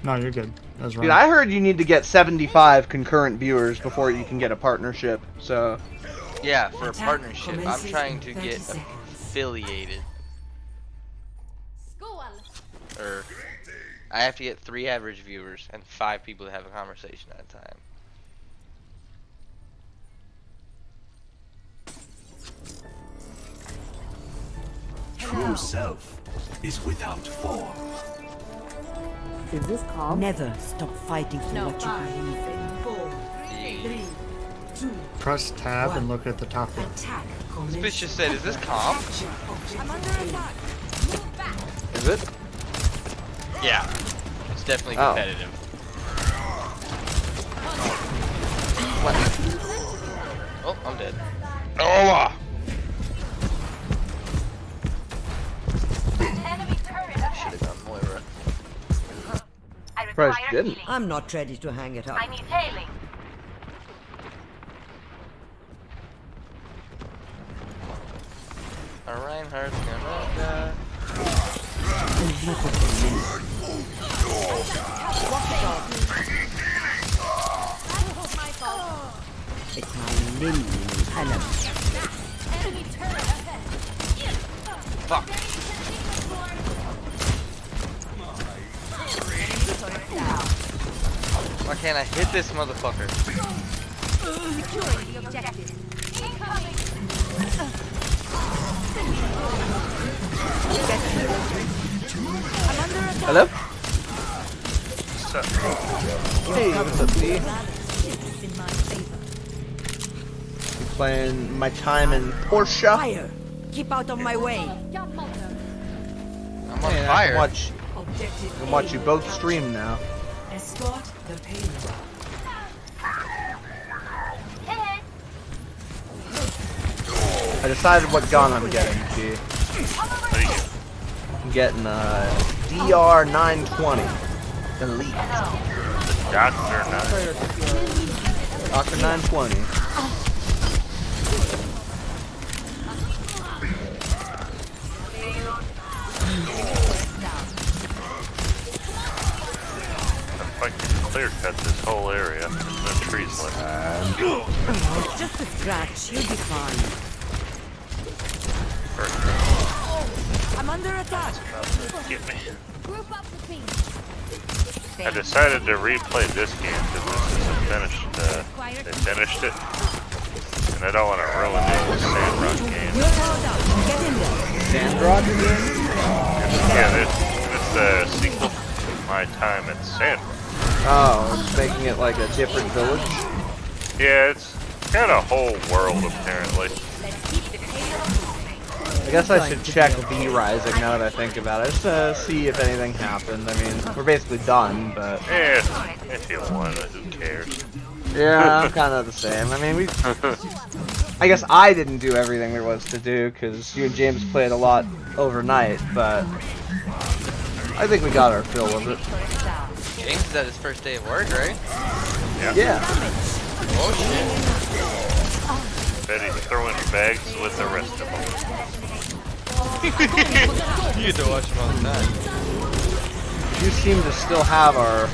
No, you're good. That's right. Dude, I heard you need to get 75 concurrent viewers before you can get a partnership. So. Yeah, for a partnership. I'm trying to get affiliated. Or I have to get 3 average viewers and 5 people to have a conversation at a time. True self is without form. Is this calm? Never stop fighting for what you believe in. 4, 3, 2, Press tab and look at the top one. attack. This bitch just said, is this calm? I'm under attack. Is it? Yeah. It's definitely Oh. competitive. Oh, I'm dead. Oh! Should have done Moira. Surprised you didn't. I'm not ready to hang it up. I need healing. Reinhardt's gonna die. It's my linen element. Fuck. Why can't I hit this motherfucker? Securing the objective. Incoming. I'm under attack. Hello? What's up? Hey, what's up, D? In my favor. Playing my time in Porsche. Fire! Keep out of my way. I'm on Hey, I fire. can watch you both stream now. Escort the payload. I decided what gun I'm getting, G. What are you getting? I'm getting a DR 920. Elite. Doctor, not. Dr. 920. If I can clear cut this whole area, there's no trees left. It's just a scratch. You'll be fine. I'm under attack. Get me. Group up with me. I decided to replay this game because this isn't finished. They finished it, and I don't want to ruin the Sandrock game. You're powered up. Get in there. Sandrock again? Yeah, it's the sequel to My Time at Sandrock. Oh, it's making it like a different village? Yeah, it's got a whole world apparently. I guess I should check V-Rising now that I think about it, just to see if anything happened. I mean, we're basically done, but... Yeah, if you want, who cares? Yeah, I'm kind of the same. I mean, I guess I didn't do everything there was to do, because you and James played a lot overnight, but... I think we got our fill of it. James is at his first day of work, right? Yeah. Oh shit. Bet he's throwing bags with the rest of them. You get to watch him all the time. You seem to still have our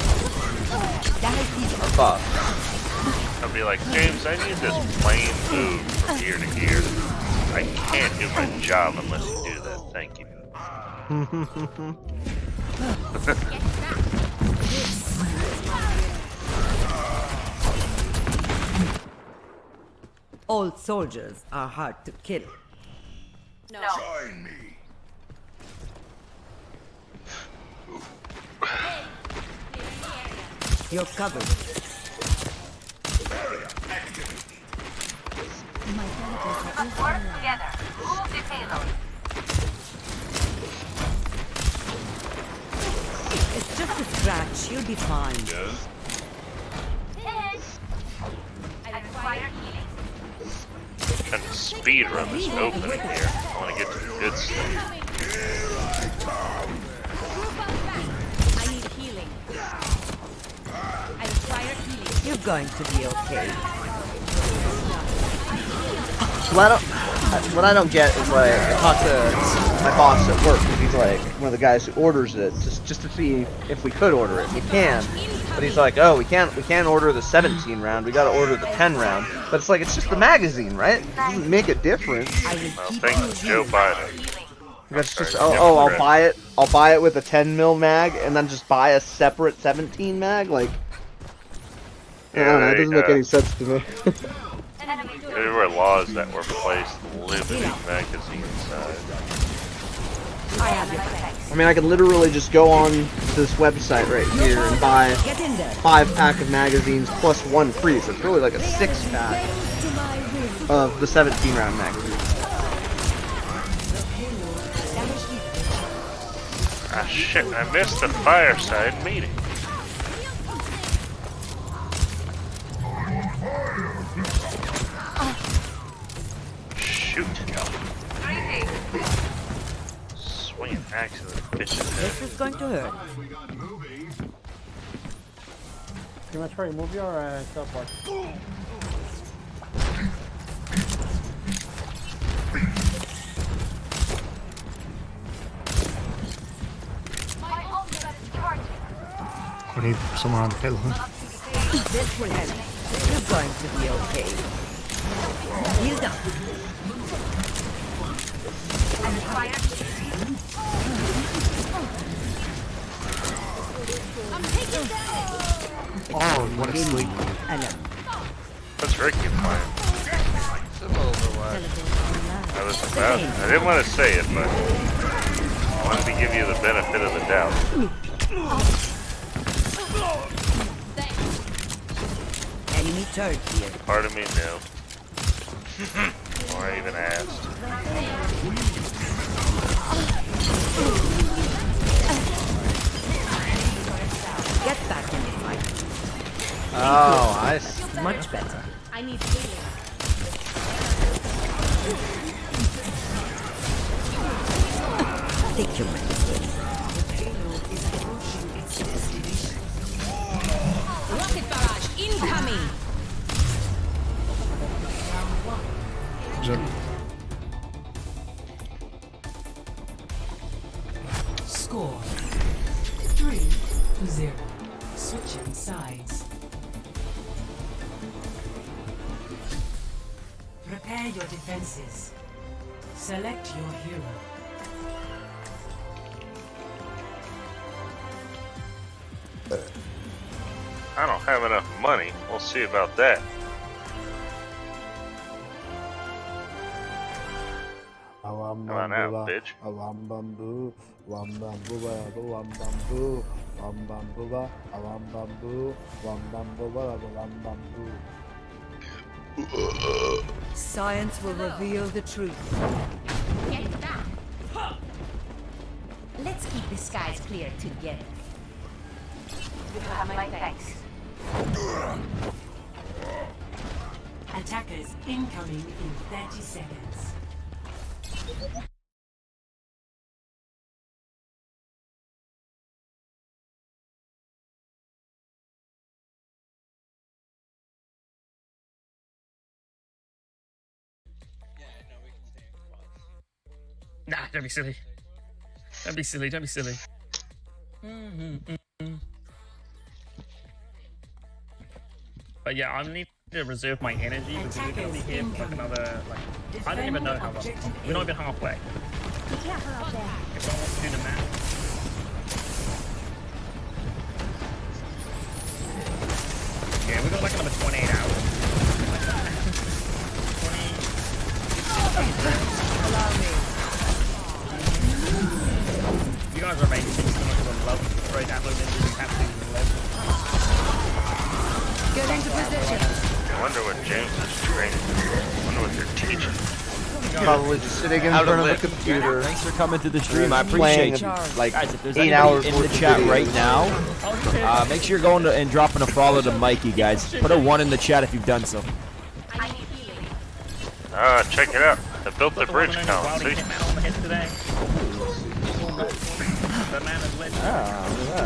buff. I'll be like, James, I need this plane move from here to here. I can't do my job unless you do that. Thank you. Old soldiers are hard to kill. No. Join me. You're covered. Let's work together. Move the payload. It's just a scratch. You'll be fine. I require healing. Trying to speed run this opening here. I want to get to the good stuff. I need healing. I require healing. You're going to be okay. What I don't get is like, I talk to my boss at work, because he's like one of the guys who orders it, just to see if we could order it. We can, but he's like, oh, we can't order the 17 round. We got to order the 10 round. But it's like it's just the magazine, right? It doesn't make a difference. Well, thanks to Joe Biden. That's just Sorry, I'll buy it. I'll buy it with a 10 mil mag, and then just buy a separate 17 mag. Like, I don't know. It doesn't make any sense to me. There were laws that were placed limiting magazine size. I mean, I could literally just go on this website right here and buy 5-pack of magazines plus 1 free. So it's really like a 6-pack of the 17 round magazine. Ah shit, I missed the fireside meeting. Shoot. Swinging axe in the bitch's head. This is going to hurt. Pretty much hurry, move your teleport. We need someone on the payload. This will help. You're going to be okay. Heal up. Oh, what a sleep. What's Ricky playing? Some Overwatch. I didn't want to say it, but I wanted to give you the benefit of the doubt. Enemy turret here. Part of me knew. Or I even asked. Get back in the fight. Oh, I see. Much better. I need healing. Take your medicine. Rocket barrage incoming. Score 3-0. Switching sides. Prepare your defenses. Select your hero. I don't have enough money. We'll see about that. Come on out, bitch. Science will reveal the truth. Get back. Let's keep the skies clear together. You have my thanks. Attackers incoming in 30 seconds. Nah, don't be silly. Don't be silly, don't be silly. But yeah, I need to reserve my energy because we're going to be here for like another, like, I don't even know how long. We're not even halfway. If someone wants to do the math. Yeah, we've got like another 28 hours. 20... You guys are making things so much of a love. Right, download it, you have to love. Get into position. I wonder what James is training. I wonder what they're teaching. Probably just sitting in front of a computer. Thanks for coming to the stream. I Playing appreciate you. like Guys, if there's 8 anybody hours in the worth of chat videos. right now, make sure you're going and dropping a follow to Mikey, guys. Put a 1 in the chat if you've done so. I need healing. Check it out. I built the bridge column, see?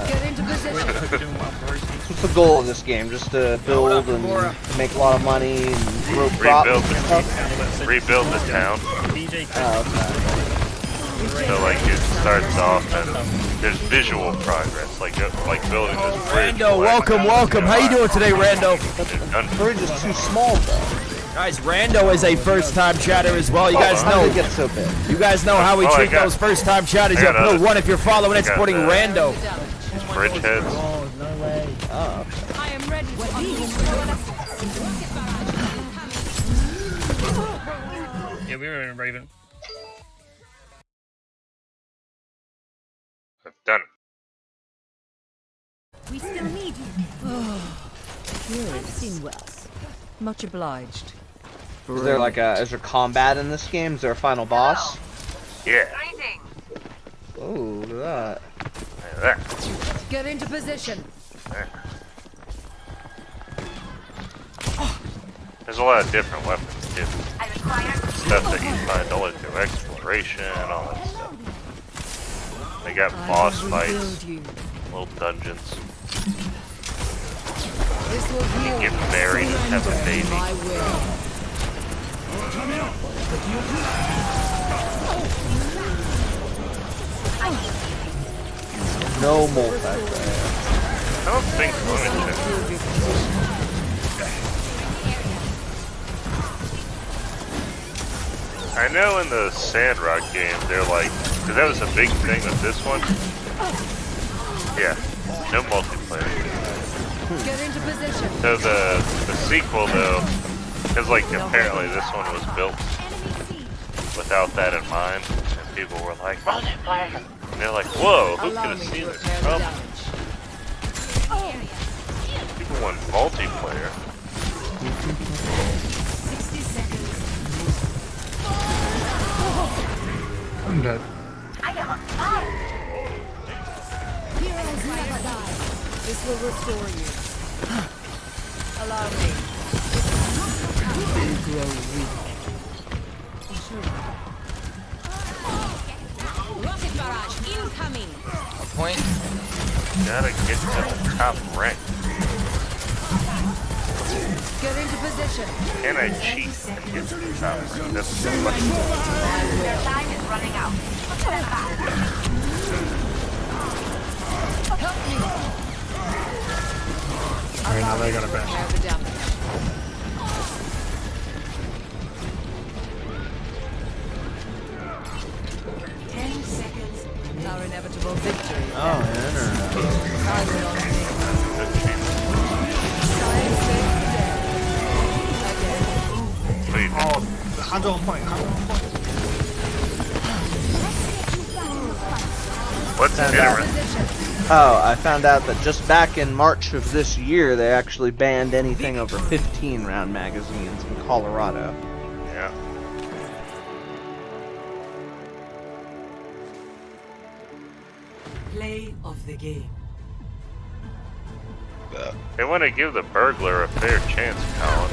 Get into position. What's the goal of this game? Just to build and make a lot of money and grow crops and stuff? Rebuild the town. Oh, okay. So like it starts off and there's visual progress, like building this bridge. Rando, welcome. How you doing today, Rando? Bridge is too small though. Guys, Rando is a first-time chatter as well. You guys know. It gets so big. You guys know how we treat those first-time chatters. You have to put 1 if you're following and supporting Rando. Bridge heads. Oh, no way. Oh. I am ready Yeah, we were in Raven. I've done it. We still need you. Here, I've seen worse. Much obliged. Is there combat in this game? Is there a final boss? Yeah. Oh, look at that. Look at that. Get into position. There. There's a lot of different weapons too. Stuff that you find only through exploration and all that stuff. They got boss fights, little dungeons. You get married and have a baby. No multi-player. I don't think limited. I know in the Sandrock game they're like, because that was a big thing with this one. Yeah, no multiplayer. Get into position. So the sequel though, because like apparently this one was built without that in mind, and people were like multiplayer, and they're like, whoa, who could have seen this coming? People want multiplayer. 60 seconds. I'm dead. Heroes never die. This will restore you. Allow me. You grow weak. Rocket barrage incoming. Point. Gotta get to the top rank. Get into position. Can I cheat and get to the top rank? That's the question. Their time is running out. Help me. Alright, now they got a bash. Have the damage. Our inevitable victory. Oh, internet. I will on me. Good chance. Science saves the day. Again. Wait, Oh, hands on point, hands on point. what's the difference? Oh, I found out that just back in March of this year, they actually banned anything over 15 round magazines in Colorado. Yeah. Play of the game. They want to give the burglar a fair chance, Colin.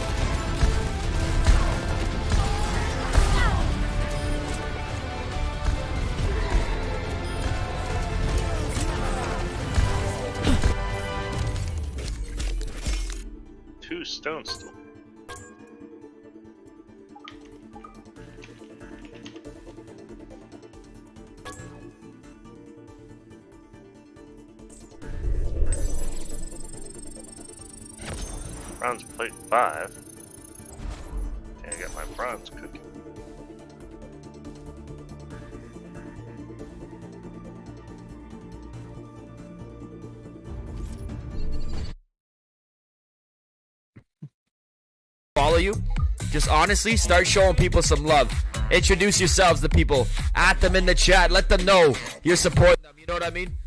Two stones still. Bronze plate 5. Okay, I got my bronze cookie. Follow you. Just honestly start showing people some love. Introduce yourselves to people. At them in the chat. Let them know you're supporting them. You know what I mean?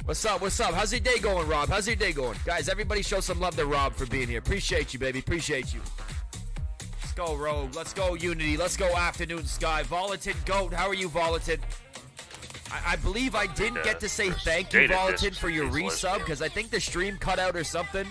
What's up? What's up? How's your day going, Rob? How's your day going? Guys, everybody show some love to Rob for being here. Appreciate you, baby. Appreciate you. Let's go, Rogue. Let's go, Unity. Let's go, Afternoon Sky. Volatin Goat. How are you, Volatin? I believe I didn't get to say thank you, Volatin, for your resub, because I think the stream cut out or something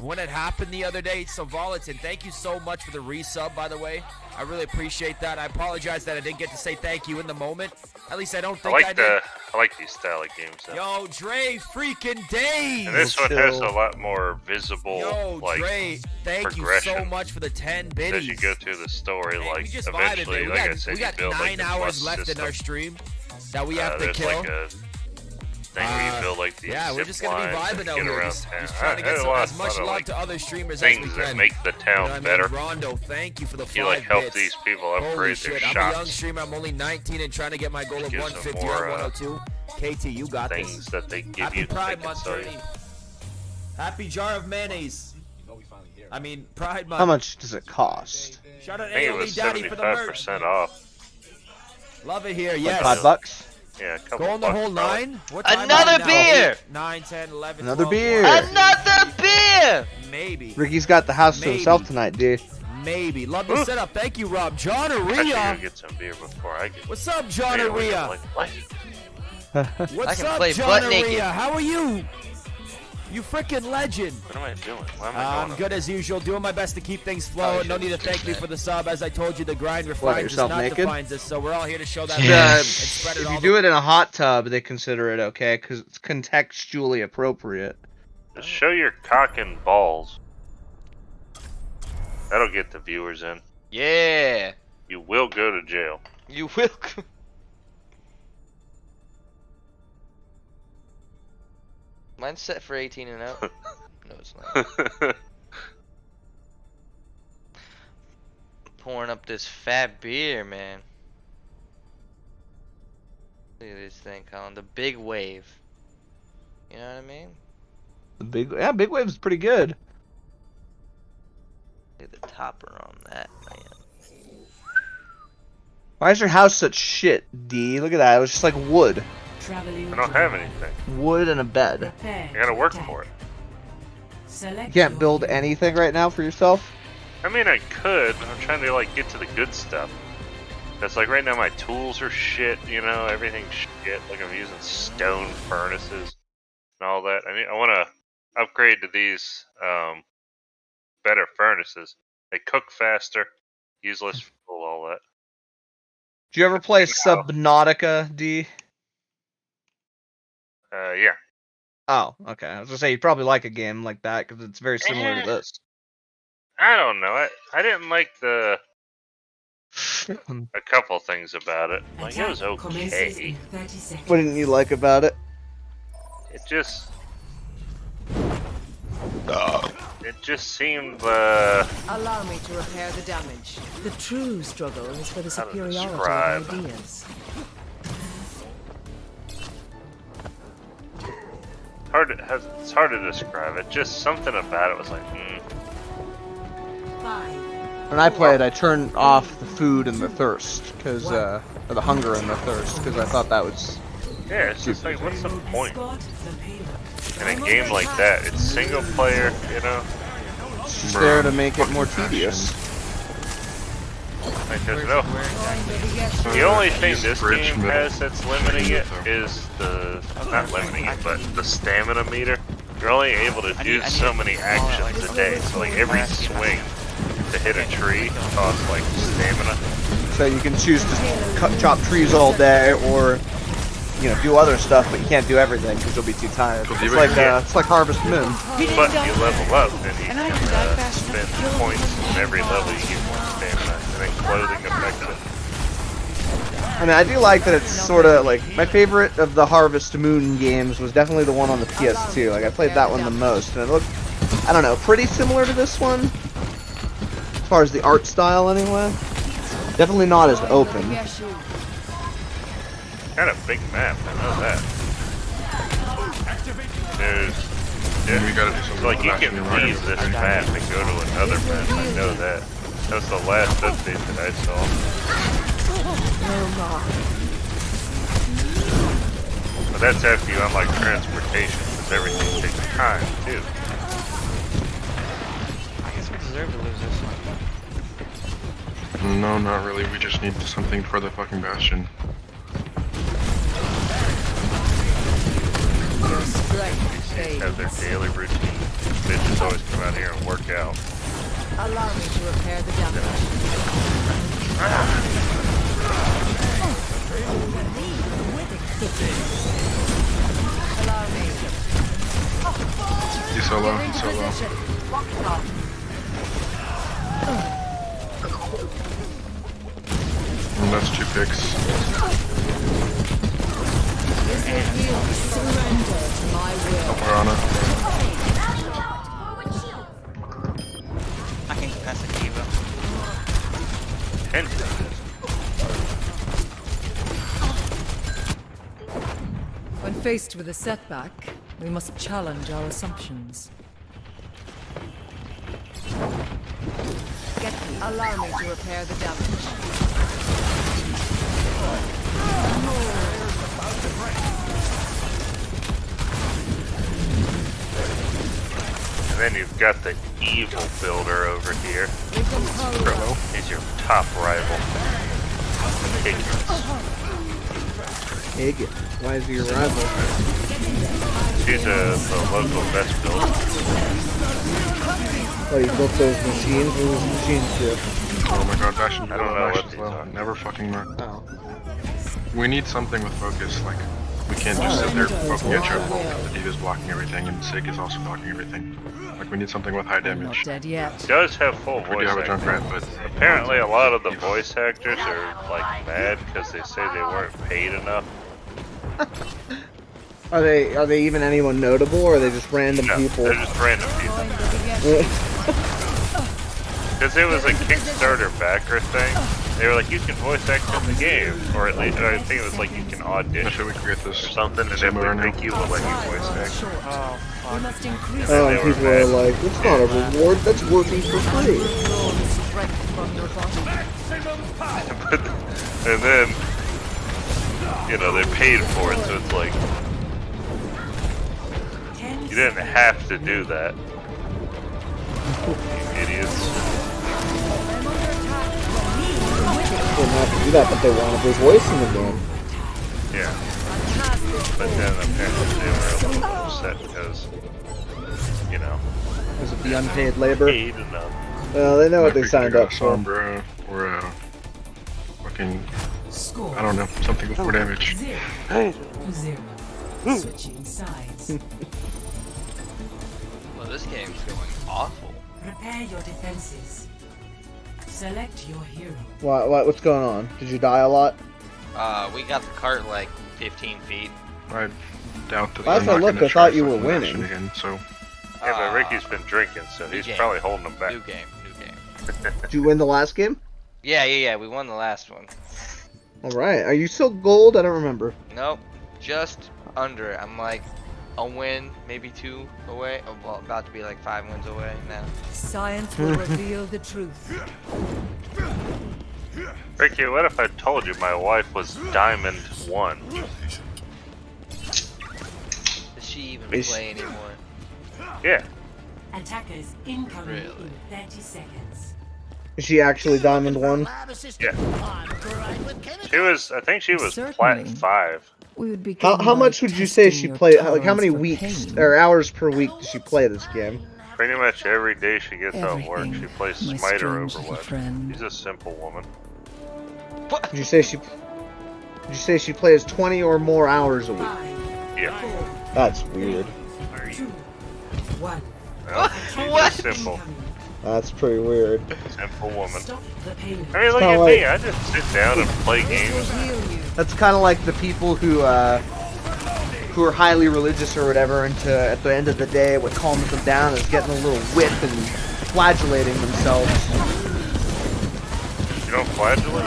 when it happened the other day. So Volatin, thank you so much for the resub, by the way. I really appreciate that. I apologize that I didn't get to say thank you in the moment. At least I don't think I did. I like these style of games. Though. Yo, Dre, freaking days! And this one has a lot more visible, Yo, like, Dre, thank you so much for the 10 biddies. As you go through the story, Man, like, we just eventually, vibed, like I said, we got you build, 9 like, the hours plus left system. in our stream that we have to kill. Like a thing where you build, like, these yeah, we're just gonna be vibing out here. Just trying to get as much love to other streamers as we can. That make the town better. Rondo, thank you for the 5 you, like, help bits. these people upgrade their shots. I'm a young streamer. I'm only 19 and trying to get my goal of 150 or 102. KT, you got things this. That they give Happy you. Pride Month, Bernie. Happy jar of mayonnaise. I mean, Pride Month. How much does it cost? Shout out I think it AOE was Daddy for the merch. 75% off. Love it here, Like yes. $5? Yeah, a couple Go on the bucks, whole probably. 9? What time Another is it now? beer! 9, 10, 11, Another 12, beer! 1. Another beer! Maybe. Ricky's got the house to Maybe. himself tonight, dude. Maybe. Love the setup. Thank you, Rob. John I should Aria. go get some beer before I get. What's up, John beer when I'm Aria? like, what? What's I can up, play John butt Aria? naked. How are you? You freaking legend. What am I doing? Why am I I'm going good as usual, doing my best to keep things flowing. No need to thank me for the sub. As I told you, the grind refines us, yourself not naked? defines us. So we're all here to show that Yeah. love and spread it If all you do it in a hot tub, they consider it okay, because it's contextually appropriate. Just show your cock and balls. That'll get the viewers in. Yeah. You will go to jail. You will. Mine's set for 18 and out. No, it's not. Pouring up this fat beer, man. Look at this thing, Colin. The big wave. You know what I mean? The big wave's pretty good. Look at the topper on that, man. Why is your house such shit, D? Look at that. It was just like wood. Traveling I don't have anything. Wood and a bed. I gotta work for it. You can't build anything right now for yourself? I mean, I could. I'm trying to, like, get to the good stuff. That's like right now my tools are shit, you know, everything's shit. Like I'm using stone furnaces and all that. I want to upgrade to these better furnaces. They cook faster, use less fuel, all that. Do you ever play Subnautica, D? Yeah. Oh, okay. I was gonna say you probably like a game like that because it's very similar to this. I don't know. I didn't like a couple things about it. Like it was okay. What didn't you like about it? It just seemed Allow me to repair the damage. The true struggle is for the superiority of ideas. it's hard to describe it. Just something about it was like, When I played, I turned off the food and the thirst, or the hunger and the thirst, because I thought that was. Yeah, it's just like, what's the point? In a game like that, it's single player, you know. It's just there to make it more tedious. Like there's no. The only thing this game has that's limiting it is not limiting it, but the stamina meter. You're only able to do so many actions a day. So like every swing to hit a tree costs like stamina. So you can choose to chop trees all day, or do other stuff, but you can't do everything because you'll be too tired. It's like Harvest Moon. But you level up, and you can spend points in every level. You get more stamina, and then clothing affects it. I mean, I do like that it's sort of like my favorite of the Harvest Moon games was definitely the one on the PS2. Like I played that one the most, and it looked, I don't know, pretty similar to this one as far as the art style, anyway. Definitely not as open. Kind of big map, I know that. So like you can leave this map and go to another map, I know that. That's the last update that I saw. But that's after you unlock transportation, because everything takes time, too. I guess we deserve to lose this one. No, not really. We just need something for the fucking Bastion. have their daily routine. Bitches always come out here and work out. Allow me to repair the damage. Allow me. He's so low, he's so low. And that's 2 picks. This will heal. Surrender to my will. Oh, Piranha. I can pass a Kiva. And When faced with a setback, we must challenge our assumptions. Allow me to repair the damage. And then you've got the evil builder over here. He's your top rival. Higgins. Why is he your rival? She's the local best builder. Oh, he built those machines? What was the machines do? Oh my god, Bastion, I don't know what Bastion's these low. are. Never fucking mark. Oh. We need something with focus, like, we can't just sit there poking at your wall. The D.Va's blocking everything, and Sig is also blocking everything. Like, we need something with high I'm not damage. dead yet. He does have full We voice do have a acting. Junkrat, but... Apparently a lot of the voice actors are like mad because they say they weren't paid enough. Are they even anyone notable, or are they just random No, people? they're just random people. Because it was a Kickstarter backer thing. They were like, you can voice act in the game, or at least, or I think it was like you can audition Should we create or this? something, and then we think you will let you voice act. We must increase Oh, they and were people are mad. like, it's not a reward, that's working for free. strength from your body. And then, you know, they paid for it, so it's like, you didn't have to do that. You idiots. They didn't have to do that, but they wanted their voice in the game. Yeah. But then apparently they were a little upset because, you know, Was it the unpaid labor? paid enough. Well, they know what they Might be signed up for. Sombra, or fucking, Score I don't know, something with more damage. 0-0. Switching sides. Well, this game's going awful. Prepare your defenses. Select your hero. What's going on? Did you die a lot? We got the cart like 15 feet. I doubt that Last they're I not looked, gonna I try thought you were fucking Bastion winning. again, so... Yeah, but Ricky's been drinking, so new he's game. probably holding them back. New game. Did you win the last game? Yeah, we won the last one. Alright, are you still gold? I don't remember. Nope, just under it. I'm like a win, maybe 2 away. Oh, well, about to be like 5 wins away now. Science will reveal the truth. Ricky, what if I told you my wife was Diamond 1? Does she even play anymore? Yeah. Attackers incoming Really? in 30 seconds. Is she actually Diamond 1? Yeah. She was, I think she was Certainly. Plat 5. We would be How much would you say she played? Like, how many weeks or hours per week does she play this game? Pretty much every day she gets home work, she plays my Smiter strange little Overwatch. friend. She's a simple woman. Did you say she plays 20 or more hours a week? 5, Yeah. 4, That's weird. 2, 1. Well, she's What? just simple. That's pretty weird. Simple woman. Stop the payload. I mean, look kinda at like- me. I just sit down and play games. That's kind of like the people who are highly religious or whatever, and at the end of the day, what calms them down is getting a little whip and flagellating themselves. You don't flagellate?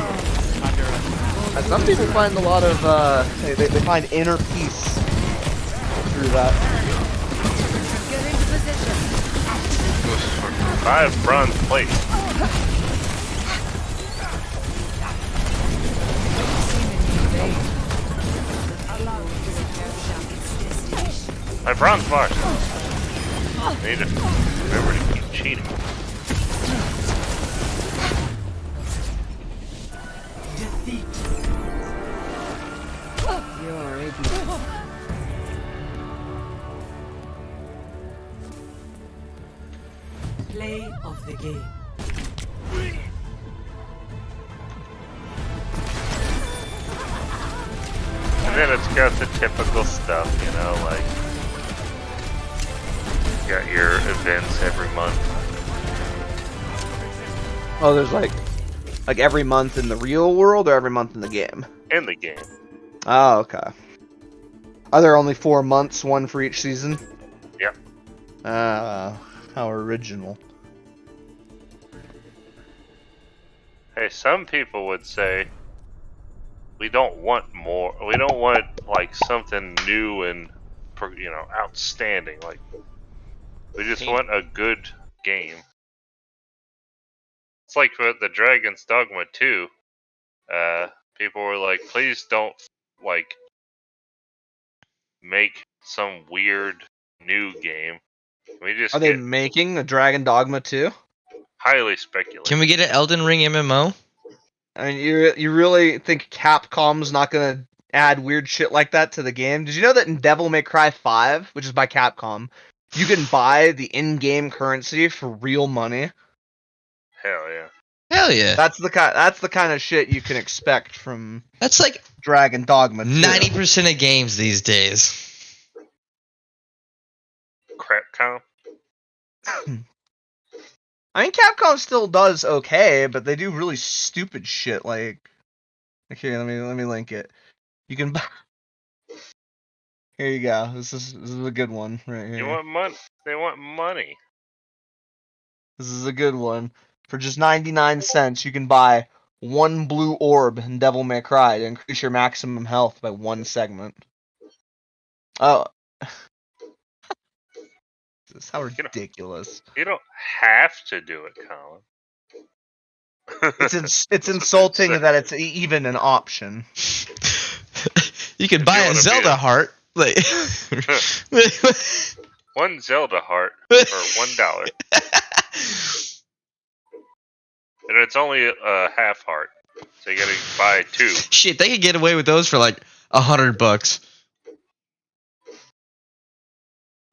Some people find a lot of they find inner peace through that. 5 bronze plates. My bronze bars. Need to remember to keep cheating. Defeat. You're a Play of the game. And then it's got the typical stuff, you know, like you got your events every month. Oh, there's like every month in the real world or every month in the game? In the game. Oh, okay. Are there only 4 months, one for each season? Yep. How original. Hey, some people would say we don't want more. We don't want like something new and you know outstanding. Like we just want a good game. It's like with the Dragon's Dogma 2. People were like, please don't like make some weird new game. We just Are they making a Dragon Dogma 2? Highly speculative. Can we get an Elden Ring MMO? I mean, you really think Capcom's not gonna add weird shit like that to the game? Did you know that in Devil May Cry 5, which is by Capcom, you can buy the in-game currency for real money? Hell yeah. Hell yeah. That's the kind of shit you can expect from That's like Dragon Dogma 2. 90% of games these days. Crapcom. I mean, Capcom still does okay, but they do really stupid shit. Like here, let me link it. You can buy. Here you go. This is a good one right here. You want money? They want money. This is a good one. For just 99 cents, you can buy 1 blue orb in Devil May Cry to increase your maximum health by 1 segment. Oh. This is how ridiculous. You don't have to do it, Colin. It's insulting that it's even an option. You could buy a Zelda heart. Like 1 Zelda heart for $1. And it's only a half heart, so you gotta buy 2. Shit, they could get away with those for like $100.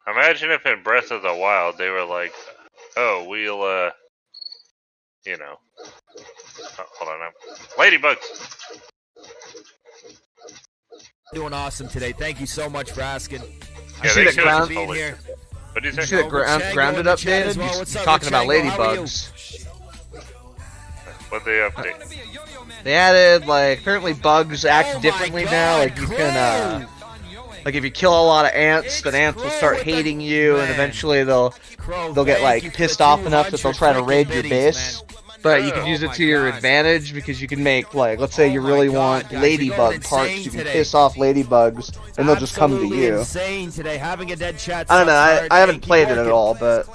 Imagine if in Breath of the Wild they were like, "Oh, we'll, you know, hold on, ladybugs." Doing awesome today. Thank you so much for asking. Yeah, see they that should have ground- told it. What did You you see say? that Grounded updated? You're talking about ladybugs. What they update? They added, like, apparently bugs act differently now. Like, you can, like, if you kill a lot of ants, then ants will start hating you, and eventually they'll get, like, pissed off enough that they'll try to raid your base. But you can use it to your advantage because you can make, like, let's say you really want ladybug parts, you can piss off ladybugs, and they'll just come to you. I don't know, I haven't played it at all, but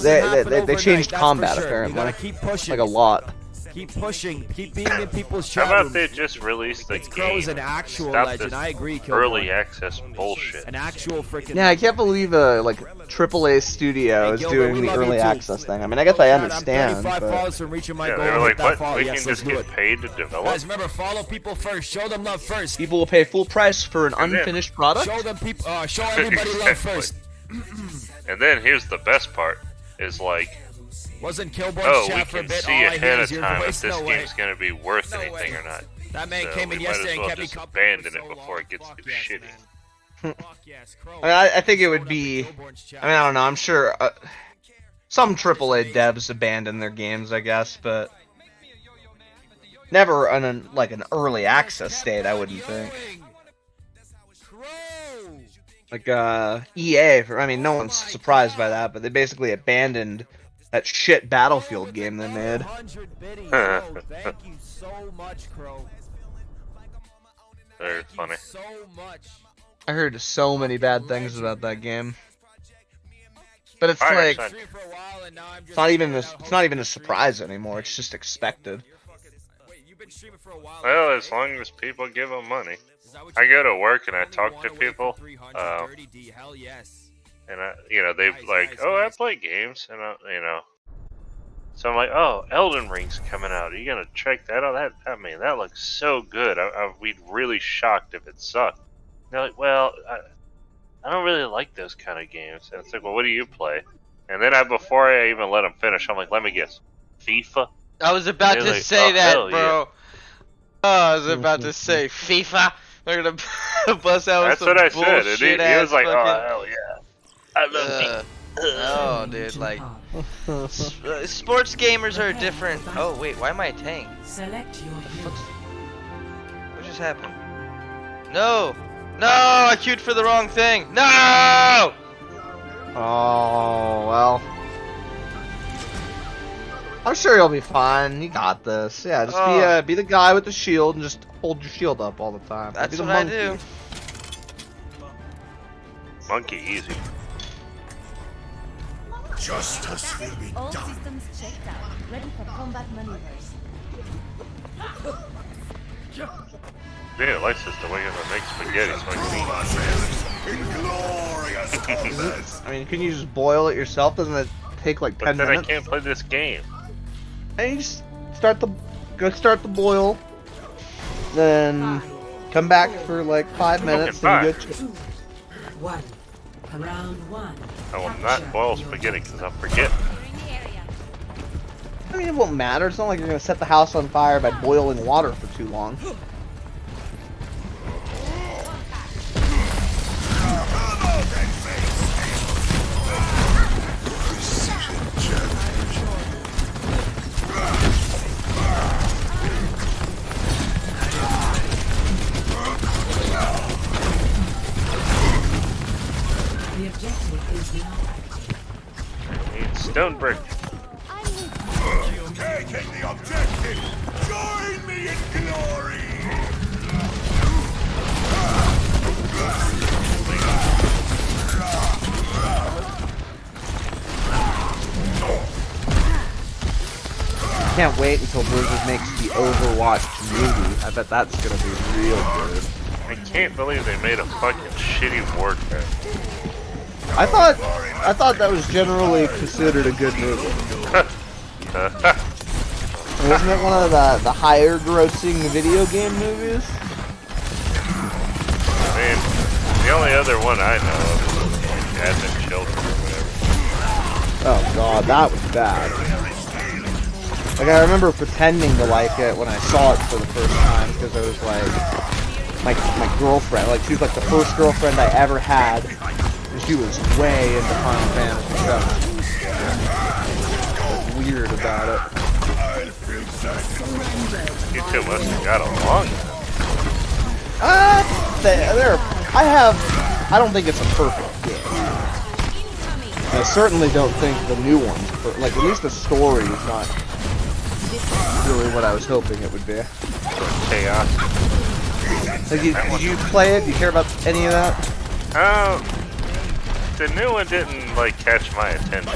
they changed combat apparently, like a lot. Keep pushing. Keep being in people's How chat about rooms. they just release the game? Crow's an actual Stop legend. this I agree, Killboy. early access bullshit. An actual freaking. Yeah, I can't believe like AAA studio is doing the early access thing. I mean, I guess I understand. But... Yeah, they were like, what? We can just get paid to develop? Guys, remember, follow people first. Show them love first. People will pay full price for an unfinished product. Show them people. Show everybody love first. And then here's the best part: is like, wasn't Killboy's oh, we chat for a can bit. see All I hear ahead of is your time if voice. this No way. game's gonna be worth anything or not. That man So came in we might yesterday as and well kept me just coupled abandon for it so before long. it gets too Fuck yes, shitty. man. Fuck yes, Crow. I mean, I think it would be. I mean, I don't know. I'm sure some AAA devs abandon their games, I guess, but never on like an early access state. I wouldn't think. Like EA, I mean, no one's surprised by that, but they basically abandoned that shit Battlefield game they made. Thank you so much, Crow. Very funny. So much. I heard so many bad things about that game. But it's Alright, like son. it's not even a surprise anymore. It's just expected. Well, as long as people give them money. I go to work and I talk to people, and you know, they like, oh, I play games, and you know, so I'm like, oh, Elden Ring's coming out. Are you gonna check that out? I mean, that looks so good. I'd be really shocked if it sucked. And they're like, well, I don't really like those kind of games. And it's like, well, what do you play? And then before I even let him finish, I'm like, let me guess, FIFA. I was about And to he's like, say "Oh, that, hell bro. Oh, I was about to say FIFA. They're gonna bust out with That's what I some said. And he bullshit was like, oh fucking- hell yeah, I love FIFA. No, dude, like sports gamers are different. Oh wait, why am I a tank? Select your hero. What just happened? No! No! I queued for the wrong thing! No! Oh, well. I'm sure you'll be fine. You got this. Yeah, just be the guy with the shield and just hold your shield up all the time. That's be the what I monkey. do. Monkey easy. Justice will be All done. systems checked out. Ready for combat maneuvers. Yeah, likes us the way I make spaghetti so I can eat. Inglorious combat. I mean, couldn't you just boil it yourself? Doesn't it take like But 10 then minutes? I can't play this game. And you just start the boil, then come back for like 5 minutes and you get 1. Round 1. I will not boil spaghetti because I'll forget. I mean, it won't matter. It's not like you're gonna set the house on fire by boiling water for too long. The objective is now active. Need stone brick. Taking the objective. Join me in glory. Can't wait until Blizzard makes the Overwatch movie. I bet that's gonna be real good. I can't believe they made a fucking shitty Warcraft. I thought that was generally considered a good movie. Wasn't it one of the higher grossing video game movies? I mean, the only other one I know of is like Advent Children or whatever. Oh god, that was bad. Like, I remember pretending to like it when I saw it for the first time because I was like, my girlfriend, like she was like the first girlfriend I ever had, and she was way into Final Fantasy stuff. I was weird about it. You two must have got along. I don't think it's a perfect game. I certainly don't think the new one's like, at least the story is not really what I was hoping it would be. Chaos. Like, did you play it? Do you care about any of that? The new one didn't like catch my attention.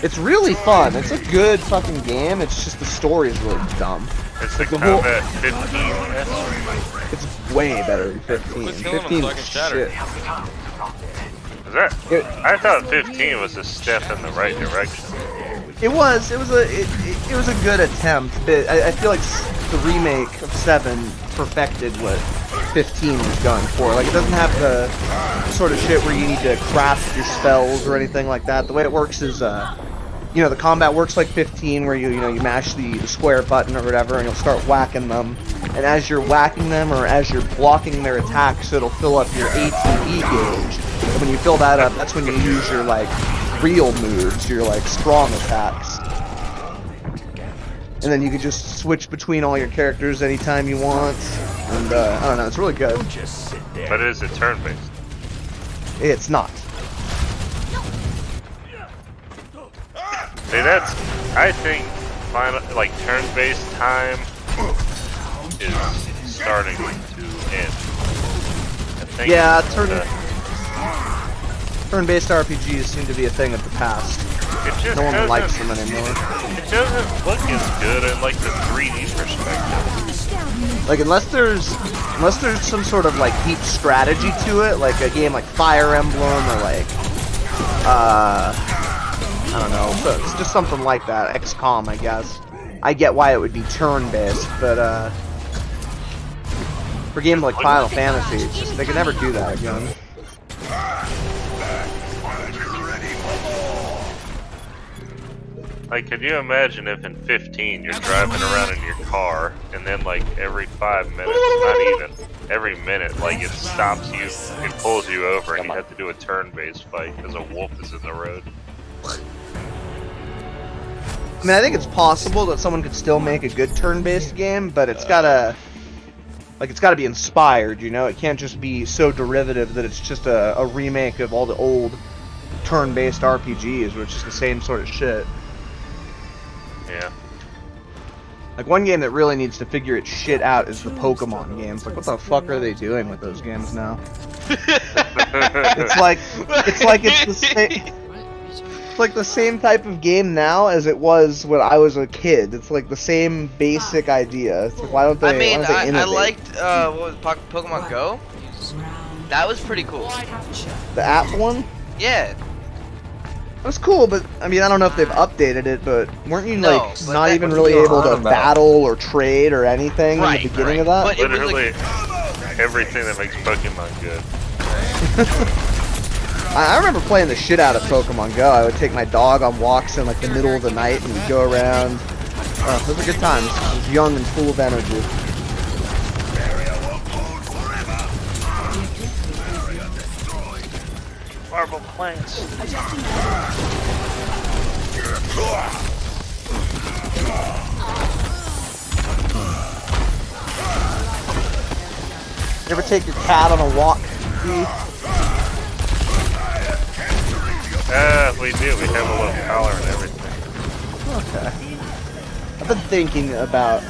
It's really fun. It's a good fucking game. It's just the story is really dumb. It's the the whole- combat 15. It's way better than 15. 15 is shit. Is that? I thought 15 was a step in the right direction. It was a good attempt, but I feel like the remake of 7 perfected what 15 was going for. Like, it doesn't have the sort of shit where you need to craft your spells or anything like that. The way it works is, you know, the combat works like 15, where you mash the square button or whatever, and you'll start whacking them. And as you're whacking them, or as you're blocking their attacks, it'll fill up your ATB gauge. And when you fill that up, that's when you use your, like, real moves, your, like, strong attacks. And then you can just switch between all your characters anytime you want. And, I don't know, it's really good. But is it turn-based? It's not. See, I think, like, turn-based time is starting to end. I think Yeah, turn-based RPGs seem to be a thing of the past. just No one doesn't- likes them anymore. It doesn't look as good in, like, the 3D perspective. Like, unless there's some sort of, like, deep strategy to it, like a game like Fire Emblem or like, I don't know, so it's just something like that, XCOM, I guess. I get why it would be turn-based, but, for games like Final Fantasy, it's just, they can never do that again. Like, could you imagine if in 15 you're driving around in your car, and then like every 5 minutes, not even, every minute, like it stops you and pulls you over, and you have to do a turn-based fight because a wolf is in the road. I mean, I think it's possible that someone could still make a good turn-based game, but it's gotta, like, it's gotta be inspired, you know? It can't just be so derivative that it's just a remake of all the old turn-based RPGs, where it's just the same sort of shit. Yeah. Like, one game that really needs to figure its shit out is the Pokemon games. Like, what the fuck are they doing with those games now? It's like it's the same. It's like the same type of game now as it was when I was a kid. It's like the same basic idea. It's like, why don't they? I mean, why don't they innovate? I liked what was Pokemon Go. That was pretty cool. The app one. Yeah. It was cool, but I mean, I don't know if they've updated it, but weren't you No, like but not that even was really going able on to about. battle or trade or anything Right, in the beginning right. of that? But it was Literally everything that makes Pokemon good. I remember playing the shit out of Pokemon Go. I would take my dog on walks in like the middle of the night and we'd go around. Oh, those were good times. I was young and full of energy. Marble plants. You ever take your cat on a walk? We do. We have a little collar and everything. Okay. I've been thinking about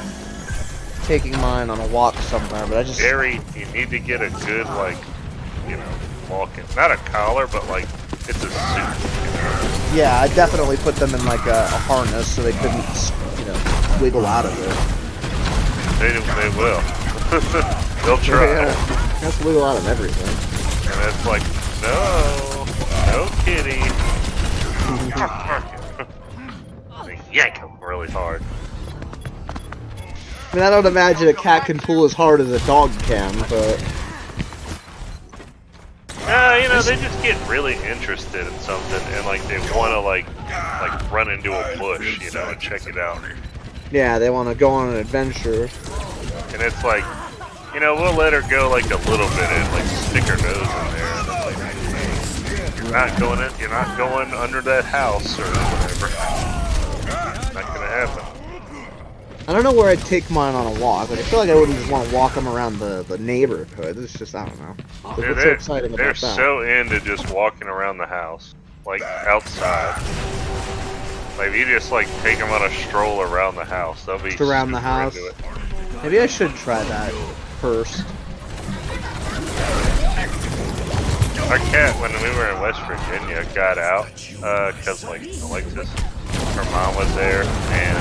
taking mine on a walk somewhere, but I just... Gary, you need to get a good, like, you know, walking. Not a collar, but like, it's a suit. Yeah, I definitely put them in like a harness so they couldn't, you know, wiggle out of it. They will. They'll try. Yeah, have to wiggle out of everything. And it's like, no kitty. They yank them really hard. I mean, I don't imagine a cat can pull as hard as a dog can, but... You know, they just get really interested in something, and like they want to like run into a bush, you know, and check it out. Yeah, they want to go on an adventure. And it's like, you know, we'll let her go like a little bit and like stick her nose in there. And it's like, you're not going under that house or whatever. Not gonna happen. I don't know where I'd take mine on a walk. Like, I feel like I wouldn't just want to walk them around the neighborhood. It's just, I don't know. Like, what's so exciting about They're that? so into just walking around the house, like outside. Like you just like take them on a stroll around the house. They'll be Just around the super house. into it. Maybe I should try that first. Our cat, when we were in West Virginia, got out because like Alexis, her mom was there, and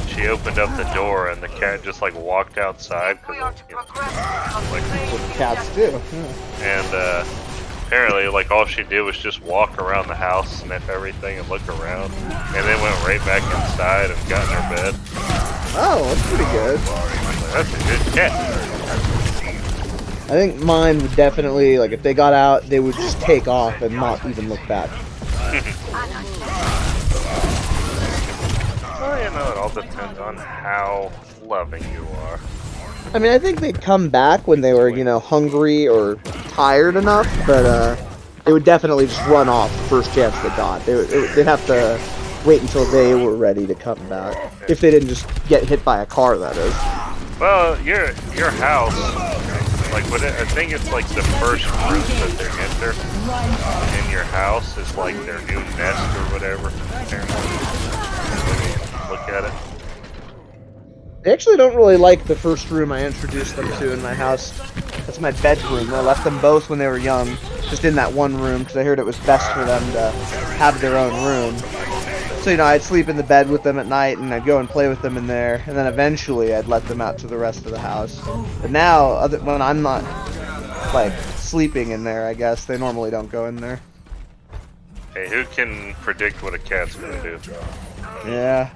she opened up the door, and the cat just like walked outside. Cause, you know, like, That's what cats do. Yeah. and apparently, like all she did was just walk around the house, sniff everything, and look around, and then went right back inside and got in her bed. Oh, that's pretty good. That's a good cat. I think mine would definitely, like, if they got out, they would just take off and not even look back. Well, you know, it all depends on how loving you are. I mean, I think they'd come back when they were, you know, hungry or tired enough, but they would definitely just run off the first chance they got. They'd have to wait until they were ready to come back. If they didn't just get hit by a car, that is. Well, your house, like, I think it's like the first room that they enter in your house is like their new nest or whatever. Look at it. They actually don't really like the first room I introduced them to in my house. That's my bedroom. I left them both when they were young, just in that one room, because I heard it was best for them to have their own room. So, you know, I'd sleep in the bed with them at night, and I'd go and play with them in there, and then eventually I'd let them out to the rest of the house. But now, when I'm not, like, sleeping in there, I guess, they normally don't go in there. Hey, who can predict what a cat's gonna do? Yeah.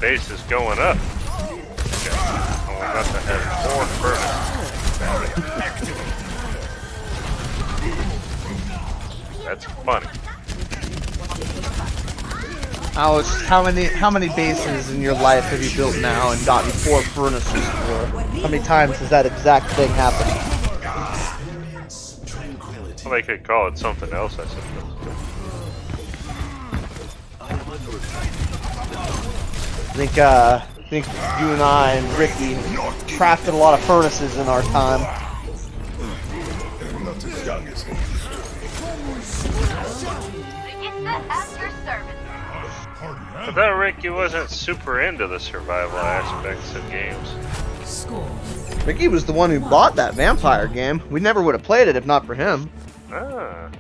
base is going up. Okay. And we're about to have 4 furnaces. That's funny. Alex, how many bases in your life have you built now and gotten 4 furnaces for? How many times has that exact thing happened? Well, they could call it something else, I suppose. I think you and I and Ricky crafted a lot of furnaces in our time. Not as young as him. I thought Ricky wasn't super into the survival aspects of games. Ricky was the one who bought that vampire game. We never would have played it if not for him. Ah.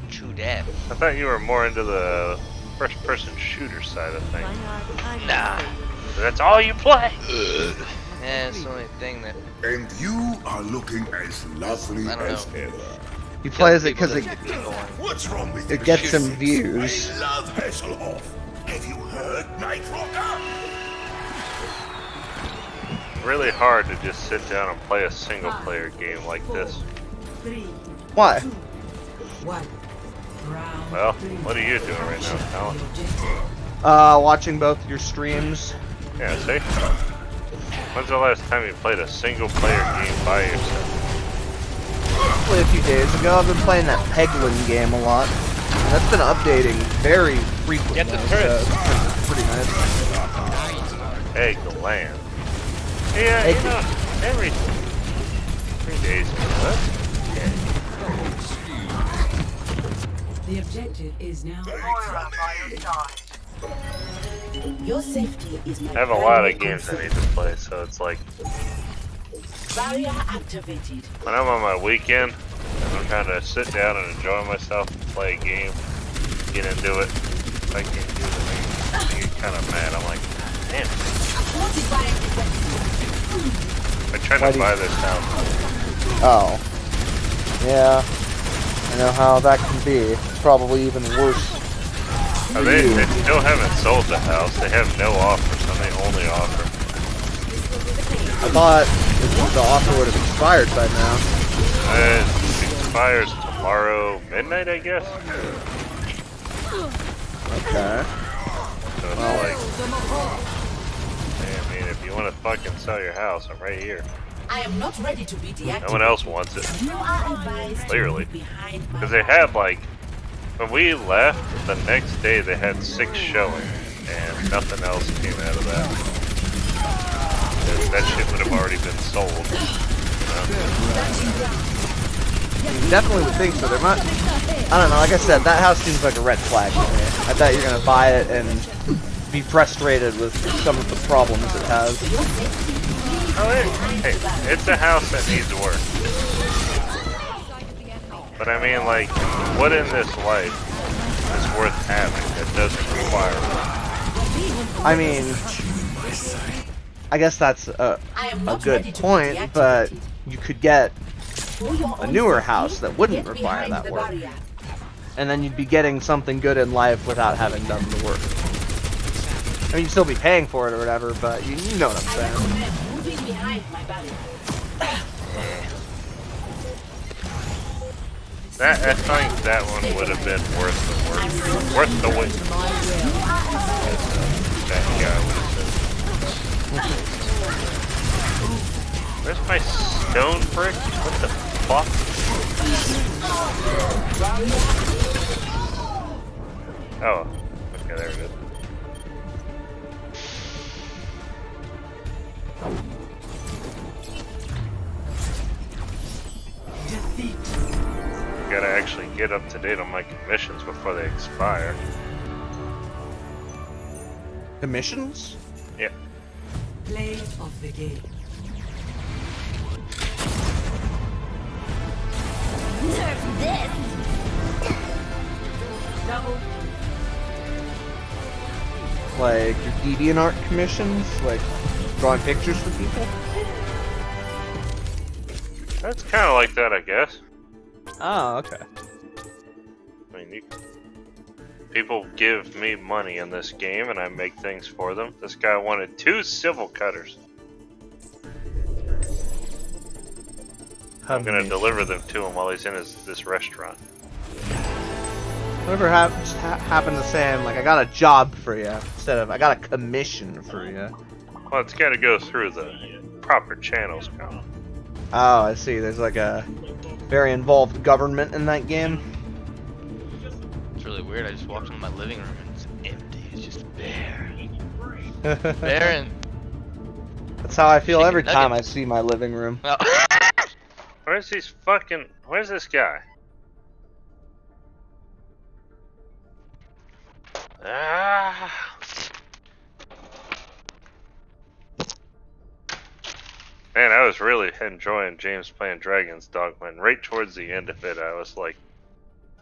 True that. I thought you were more into the first-person shooter side of things. Nah. So that's all you play? Yeah, it's the only thing that... And you are looking as lovely as ever. He plays it because What's wrong with it gets him views. I love Hasselhoff. Have you heard, Night Rocker? Really hard to just sit down and play a single-player game like this. Why? Well, what are you doing right now, Alan? Watching both your streams. Yeah, see? When's the last time you played a single-player game by yourself? Probably a few days ago. I've been playing that Peglin game a lot. And that's been updating very frequently. Get the turret. So it's pretty nice. Eggland. Yeah, you know, every 3 days ago. The objective is now. Your safety is my I have a lot of games I need to play, so it's like barrier activated. when I'm on my weekend and I'm trying to sit down and enjoy myself and play a game, get into it. If I can't do it, I get kind of mad. I'm like, damn it. I tried to buy this house. Oh. Yeah. I know how that can be. It's probably even worse. They still haven't sold the house. They have no offers, and they only offer. I thought the offer would have expired by now. It expires tomorrow midnight, I guess. Okay. So it's like, I mean, if you want to fucking sell your house, I'm right here. I am not ready to be deactivated. No one else wants it. You are advised Clearly. to move behind my Because they had like, when we left, the next day they had 6 showing, and nothing else came out of that. That shit would have already been sold. You definitely would think so. There might, I don't know, like I said, that house seems like a red flag to me. I thought you were going to buy it and be frustrated with some of the problems it has. Oh, hey, it's a house that needs work. But I mean, like, what in this life is worth having that doesn't require work? I mean, I guess that's a good point, but you could get a newer house that wouldn't require that work. And then you'd be getting something good in life without having done the work. I mean, you'd still be paying for it or whatever, but you know what I'm saying. I think that one would have been worth the work. Worth the wait. That guy would have said. Where's my stone brick? What the fuck? Oh. Okay, there it is. Gotta actually get up to date on my commissions before they expire. Commissions? Yep. Play of the game. Like your DeviantArt commissions? Like drawing pictures for people? That's kind of like that, I guess. Oh, okay. I mean, People give me money in this game and I make things for them. This guy wanted 2 civil cutters. I'm gonna deliver them to him while he's in this restaurant. Whatever happened to saying, like, I got a job for you, instead of, I got a commission for you. Well, it's gotta go through the proper channels, Colin. Oh, I see. There's like a very involved government in that game. It's really weird. I just walked into my living room and it's empty. It's just bare. Barren. That's how I feel Chicken every time I nuggets. see my living room. Oh. Where's this guy? Ah. Man, I was really enjoying James playing Dragon's Dogma, and right towards the end of it, I was like,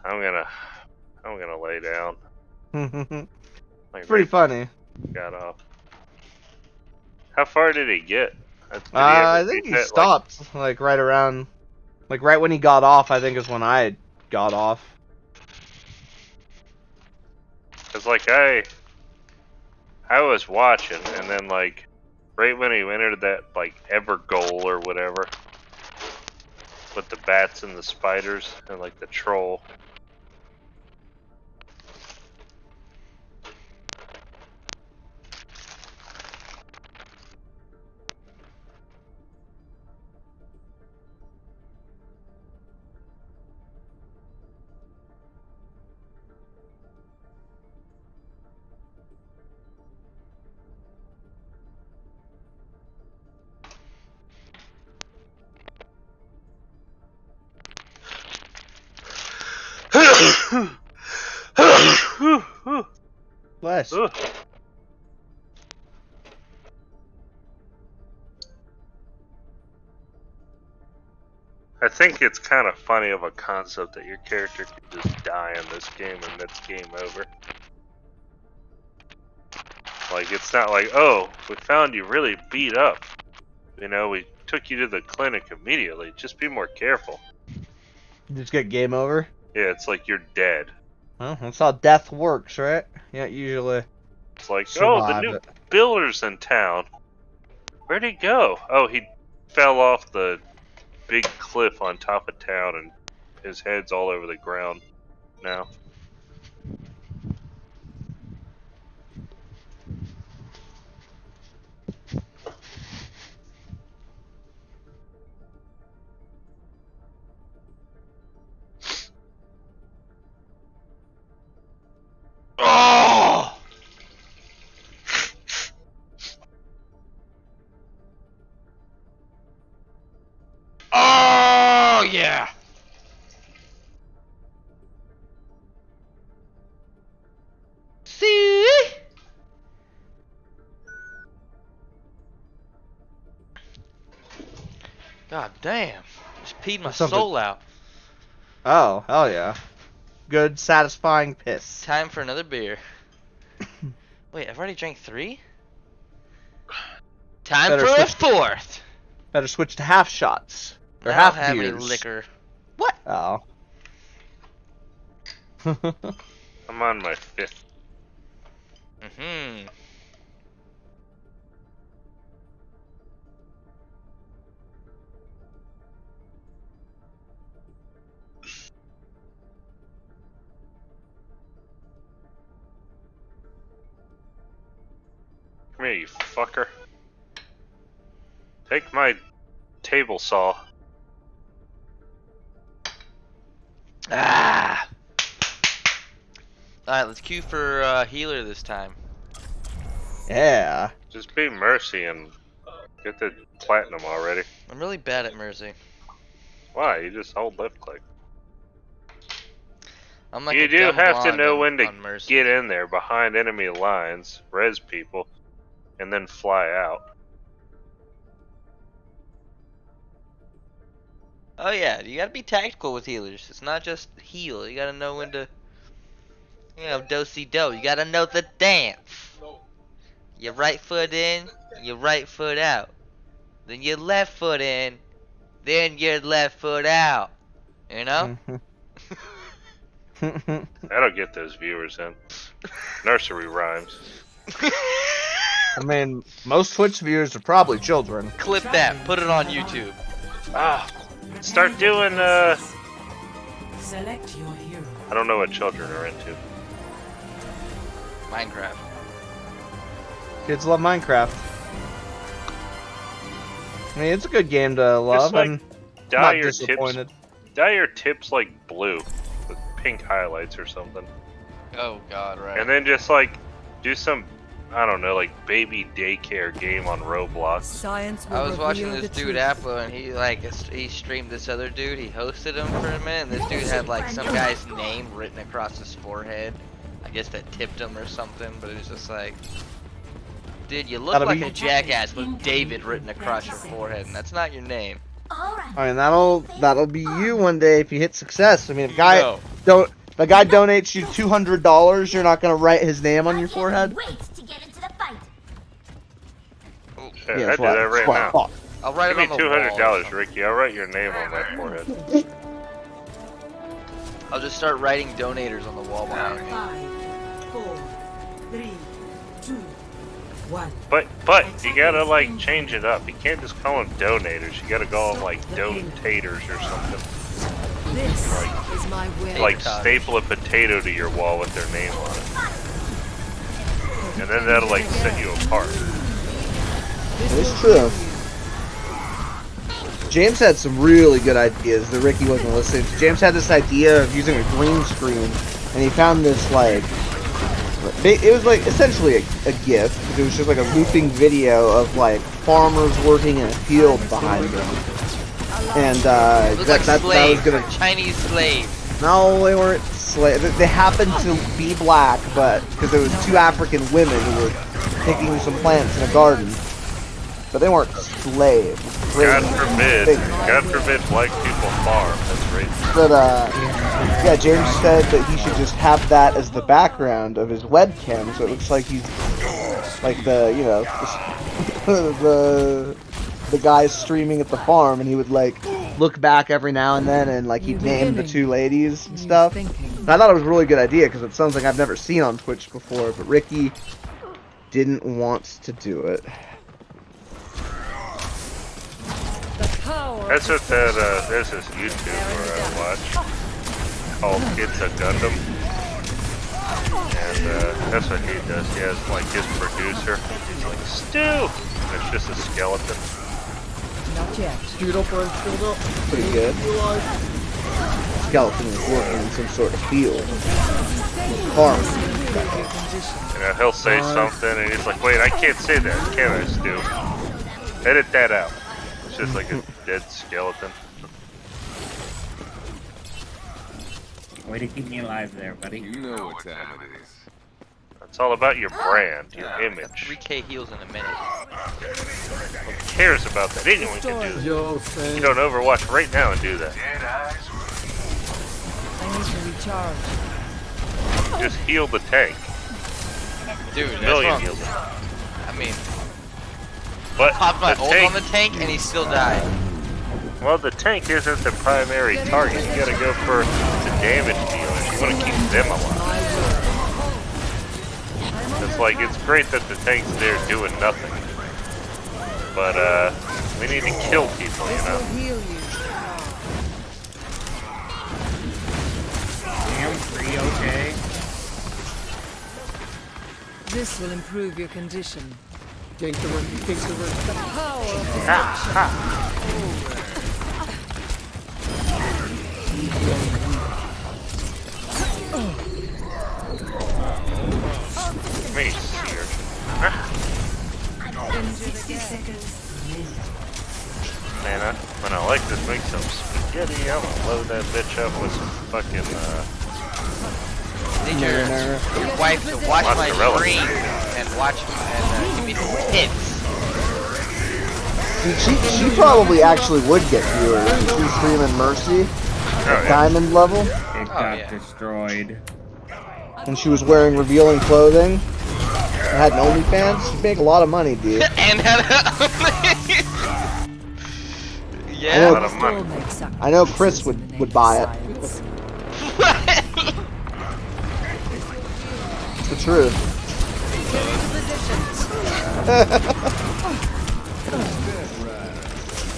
I'm gonna lay down. Like, Pretty funny. Got off. How far did he get? I think he stopped, like right around, like right when he got off, I think is when I got off. Cause like I was watching, and then like right when he entered that like ever goal or whatever, with the bats and the spiders and like the troll. Bless. I think it's kind of funny of a concept that your character can just die in this game and it's game over. Like, it's not like, oh, we found you really beat up. You know, we took you to the clinic immediately. Just be more careful. Just get game over? Yeah, it's like you're dead. Well, that's how death works, right? Yeah, usually. It's like, oh, the survive new it. builder's in town. Where'd he go? Oh, he fell off the big cliff on top of town and his head's all over the ground now. Oh! Oh yeah. See? God damn. Just peed my Something- soul out. Oh, hell yeah. Good, satisfying piss. Time for another beer. Wait, I've already drank 3? Time Better for a switch- 4th. Better switch to half shots. Or I half don't have any beers. liquor. What? Oh. I'm on my 5th. Mm-hmm. Come here, you fucker. Take my table saw. Ah! Alright, let's queue for healer this time. Yeah. Just be Mercy and get the platinum already. I'm really bad at Mercy. Why? You just hold left click. I'm like You a do dumb have to blonde know on- when to on Mercy. get in there behind enemy lines, res people, and then fly out. Oh yeah, you gotta be tactical with healers. It's not just heal. You gotta know when to, you know, do-si-do. You gotta know the dance. Your right foot in, your right foot out. Then your left foot in, then your left foot out. You know? That'll get those viewers in. Nursery rhymes. I mean, most Twitch viewers are probably children. Clip that. Put it on YouTube. Ah, start doing, Select your hero. I don't know what children are into. Minecraft. Kids love Minecraft. I mean, it's a good game to love. like, I'm Dye not your disappointed. Dye your tips like blue with pink highlights or something. Oh god, right. And then just like do some, I don't know, like baby daycare game on Roblox. Science I will was watching reveal this the dude truth. Apple, and he streamed this other dude. He hosted him for a minute, and this dude had like some guy's name written across his forehead. I guess that tipped him or something, but it was just like, dude, you look Gotta like be- a jackass with David written across your forehead, and that's not your name. I mean, that'll be you one day if you hit success. I mean, if No. the guy donates you $200, you're not gonna write his name on your forehead. Yeah, Yeah, I that's do why- that right that's why I now. thought. I'll write Give it me on the wall. $200, Ricky. I'll write your name on my forehead. I'll just start writing donators on the wall behind me. 5, 4, 3, 2, 1. But you gotta like change it up. You can't just call them donators. You gotta call them like donators or something. This is my way. Like staple a potato to your wall with their name on it, and then that'll like set you apart. It's true. James had some really good ideas that Ricky wasn't listening to. James had this idea of using a green screen, and he found this like, it was like essentially a GIF. It was just like a looping video of like farmers working in a field behind them, and It was like that was slaves, gonna. Chinese slaves. No, they weren't slaves. They happened to be black, but because there was two African women who were picking some plants in a garden, but they weren't slaves. God forbid black people farm. That's racist. But yeah, James said that he should just have that as the background of his webcam, so it looks like he's like the guy streaming at the farm, and he would like look back every now and then, and like he'd name the two ladies and stuff. And I thought it was a really good idea because it sounds like I've never seen on Twitch before, but Ricky didn't want to do it. That's what there's this YouTuber I watch called It's a Gundam, and that's what he does. He has like his producer. He's like Stu, and it's just a skeleton. Not yet. Pretty good. Skeleton is working in some sort of field. Farm. You know, he'll say something, and he's like, "Wait, I can't say that, can I, Stu? Edit that out." It's just like a dead skeleton. Way to keep me alive there, buddy. You know what time it is. It's all about your brand, your image. 3K heals in a minute. Who cares about that? Anyone can do that. You don't Overwatch right now and do that. I need to recharge. Just heal the tank. Dude, that's Million wrong. heals. I mean, But popped my the ult tank, on the tank and he still died. well, the tank isn't the primary target. You gotta go for the damage dealers. You wanna keep them alive. It's like, it's great that the tank's there doing nothing. But, we need to kill people, you know? Heal you. Damn, pretty okay. This will improve your condition. The power of Me, seer. Man, when I like to make some spaghetti, I'm gonna load that bitch up with some fucking, Need your wife to watch my Mozzarella. stream and watch and give me some tips. Dude, she probably actually would get viewers. She's streaming Mercy oh, yeah. Diamond level, It got yeah. destroyed. and she was wearing revealing clothing. And had an OnlyFans. She'd make a lot of money, dude. And I yeah. know- A lot of money. I know Chris would buy it. What? truth.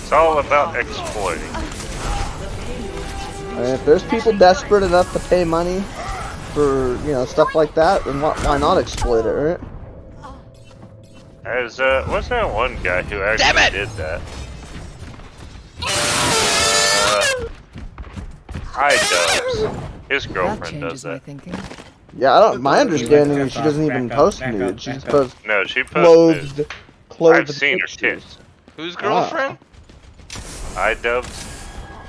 It's all about exploiting. I mean, if there's people desperate enough to pay money for, you know, stuff like that, then why not exploit it, right? As wasn't there one guy who actually did that? iDubbbz. His girlfriend does that. Yeah, I don't. My understanding is she doesn't even post nude. She just posts No, she posts nudes. clothed I've seen her pictures. tits. Whose girlfriend? iDubbbz. I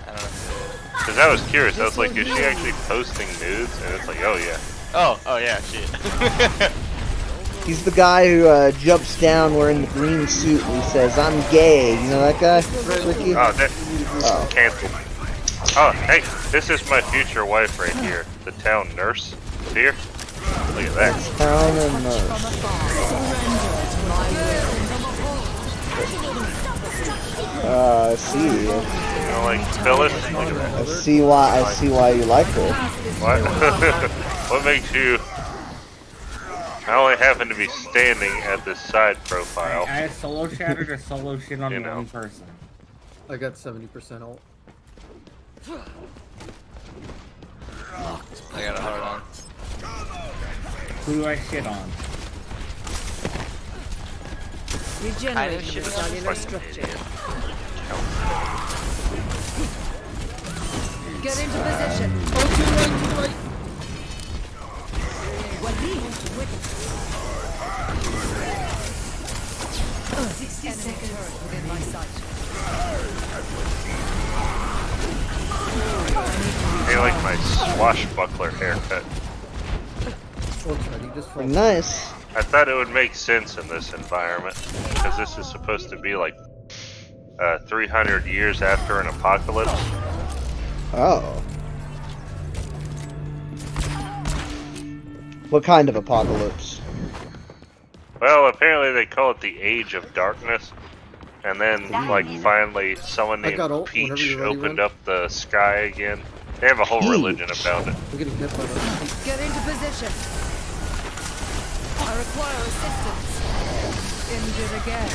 don't know. Because I was curious. I was like, is she actually posting nudes? And it's like, oh yeah. Oh yeah, shit. He's the guy who jumps down wearing the green suit and he says, "I'm gay." You know that guy, Ricky? Oh, that canceled. Oh, hey, this is my future wife right here, the town nurse. Here, look at that. Town and nurse. I see. You know, like Phyllis. Look at that. I see why you like her. What? What makes you? I only happen to be standing at this side profile. I solo shattered or solo shit on You know. one person. I got 70% ult. I got a hard on. Who do I shit on? Regenerating the cellular structure. Get into position. Oh, 60 seconds within my sight. They like my swashbuckler haircut. Nice. I thought it would make sense in this environment because this is supposed to be like 300 years after an apocalypse. Oh. What kind of apocalypse? Well, apparently they call it the Age of Darkness, and then like finally someone named Peach opened up the sky again. They have a whole religion about it. I'm getting hit by them. Get into position. I require assistance. Injured again.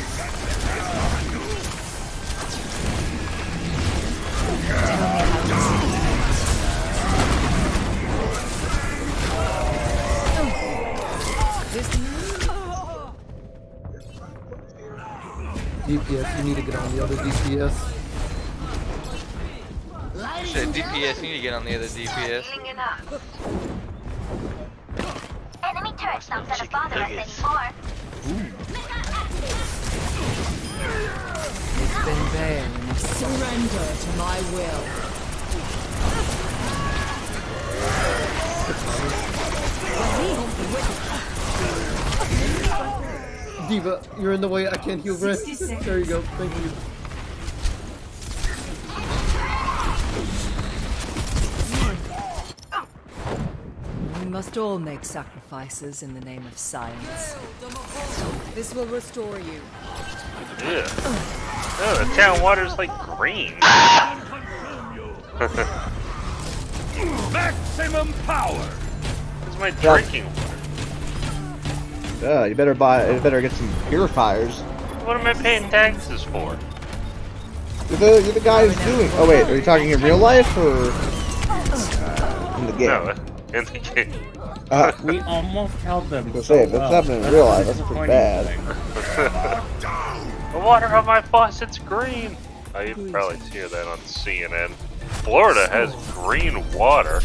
DPS, you need to get on the other DPS. Shit, DPS, you need to get on the other DPS. Enemy turrets not gonna bother us anymore. It's been vain. Surrender to my will. Diva, you're in the way. I can't heal Red. There you go. Thank you. We must all make sacrifices in the name of science. This will restore you. Yeah. Oh, the town water's like green. Maximum power. It's my drinking water. You better get some purifiers. What am I paying taxes for? You're the guy who's doing. Oh wait, are you talking in real life or in the game? No, in the game. We almost held them. If it's happening in real life, that's pretty bad. The water on my faucet's green. Oh, you can probably hear that on CNN. Florida has green water.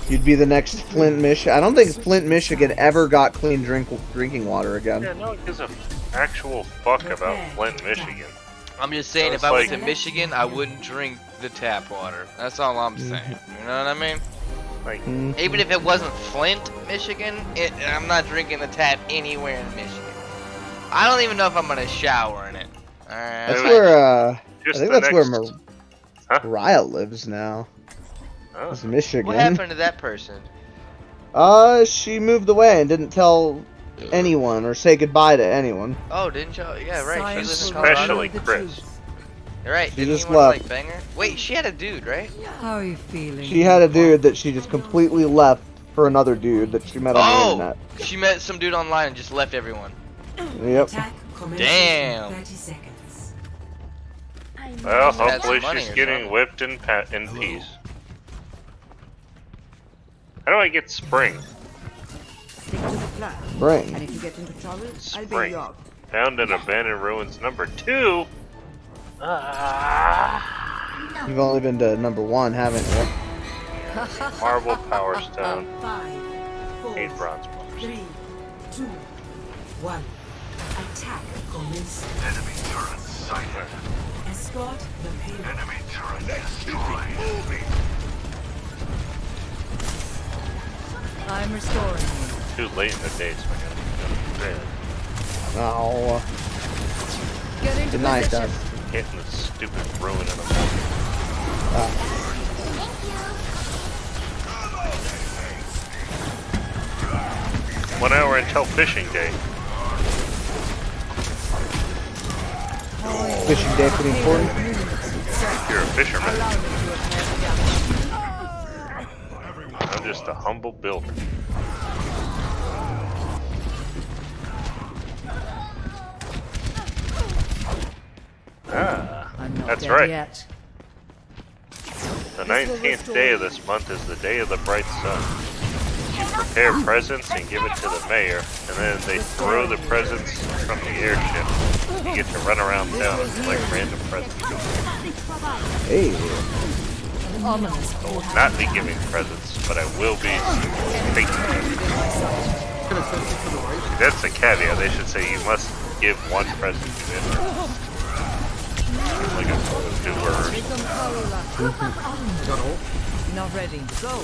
You'd be the next Flint, Michigan. I don't think Flint, Michigan ever got clean drinking water again. Yeah, no one gives a actual fuck about Flint, Michigan. I'm just saying, if I was in Michigan, I wouldn't drink the tap water. That's all I'm saying. You know what I mean? Like, even if it wasn't Flint, Michigan, I'm not drinking the tap anywhere in Michigan. I don't even know if I'm gonna shower in it. Alright. That's where I just think the that's where next- Mariah lives now. Oh. It's Michigan. What happened to that person? She moved away and didn't tell anyone or say goodbye to anyone. Oh, didn't you? Yeah, right. She lives in Colorado. Especially Chris. You're right. She Didn't just anyone, left. like, bang her? Wait, she had a dude, right? How are you feeling? She had a dude that she just completely left for another dude that she met on the internet. She met some dude online and just left everyone. Yep. Damn. 30 seconds. Well, Had hopefully some money she's or getting something. whipped in peace. How do I get spring? Stick to the plan. Spring. And if you get into trouble, I'll bail Spring. you out. Found in Abandoned Ruins number 2. You've only been to number 1, haven't you? Marble Power Stone. 5, 4, 8 bronze bars. 3, 2, 1. Attack commence. Enemy turret sighted. Escort the payload. Enemy turret destroyed. I'm restoring you. Too late in the day, so I gotta Oh. Get into Good night, position. Dad. hitting the stupid ruin in the morning. One hour until fishing day. Fishing day pretty important. You're a fisherman. I'm just a humble builder. Ah, that's right. Yet. The 19th day of this month is the day of the bright sun. You prepare presents and give it to the mayor, and then they throw the presents from the airship. You get to run around town and collect random presents. Hey. Ominous. I will not be giving presents, but I will be taking presents. That's the caveat. They should say you must give one present to it. Like a doer or something. Not ready. Go.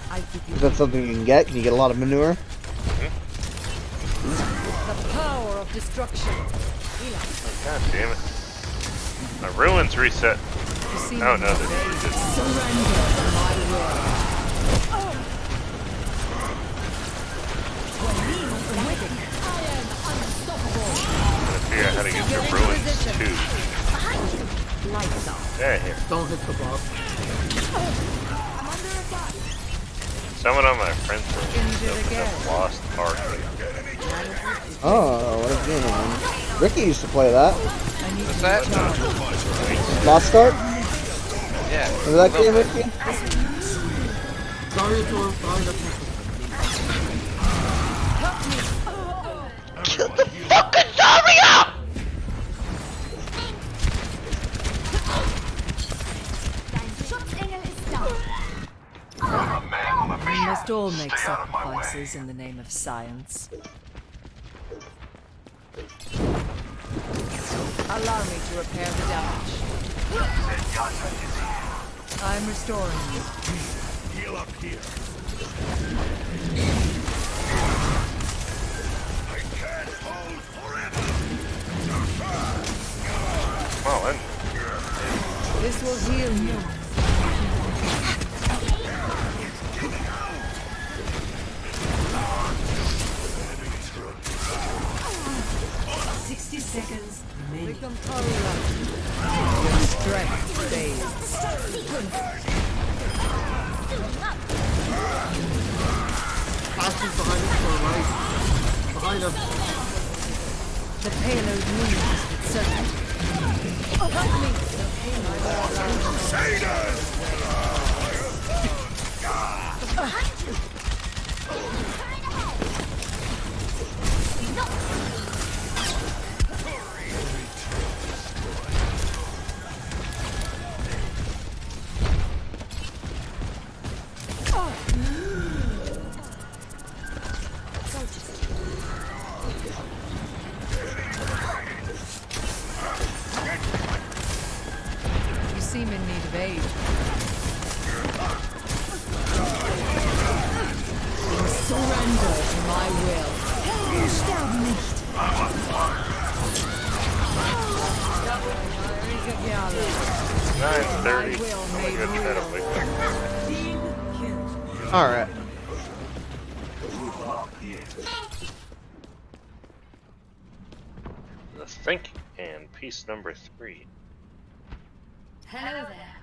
I keep you. Is that something you can get? Can you get a lot of manure? The power of destruction. God damn it. My ruins reset. Oh no, this is Surrender to my will. I figure out how to get the ruins too. Yeah, here. Don't hit the boss. Someone on my friends list has Lost Ark. Oh, what a game. Ricky used to play that. What's that? Lost Ark? Yeah. Remember that game, Ricky? Sorry to find Kill the fucking Zarya! We must all make sacrifices in the name of science. Allow me to repair the damage. I'm restoring you. Heal up here. I can't hold forever. Well, then. This will heal you. 60 seconds remaining. Your strength fades. Ashes behind us to our right. Behind us. The payload moves with certainty. Help me! The payload. You seem in need of aid. Surrender to my will. 9:30. I'm gonna try to wake up. Alright. The Thinking and piece number 3. Hello there.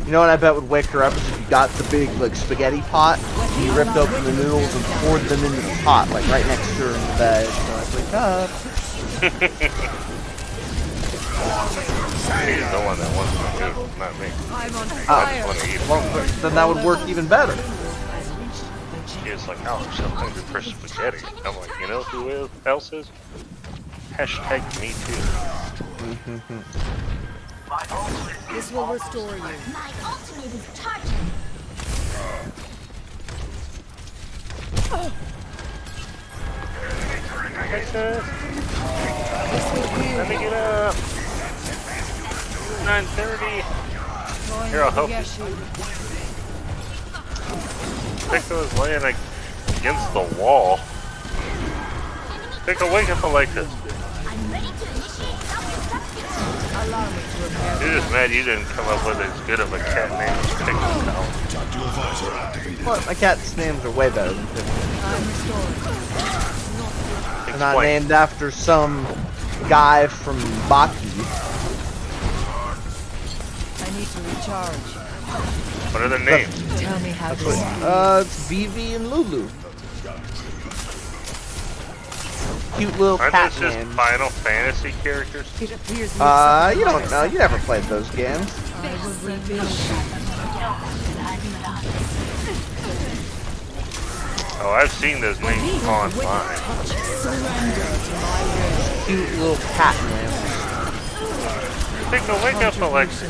You know what I bet would wake her up is if you got the big like spaghetti pot, and you ripped open the noodles and poured them into the pot, like right next to her in the bed. So I'd wake up. He's the one that wants the noodles, not me. I'm on I fire. just want to eat Well, then that would work even better. He's like, oh, I'm so hungry for spaghetti. I'm like, you know who else is? Hashtag me too. This will restore you. My ultimate is charging. Let me get up. 9:30. Here, I'll help you. Pico is laying against the wall. Pico, wake up, Alexa. I'm ready to initiate self-destruction. Allow me to repair. You're just mad you didn't come up with as good of a cat name as Pico now. Well, my cat's names are way better than Pickle. I'm restored. They're not named after some guy from Baki. I need to recharge. What are their names? Tell me how to. It's Vivi and Lulu. Cute little Aren't cat those just names. Final Fantasy characters? It appears You don't know. You never played those games. I will reveal. Oh, I've seen those names online. Surrender to my will. Cute little cat names. Pico, wake up, Alexa.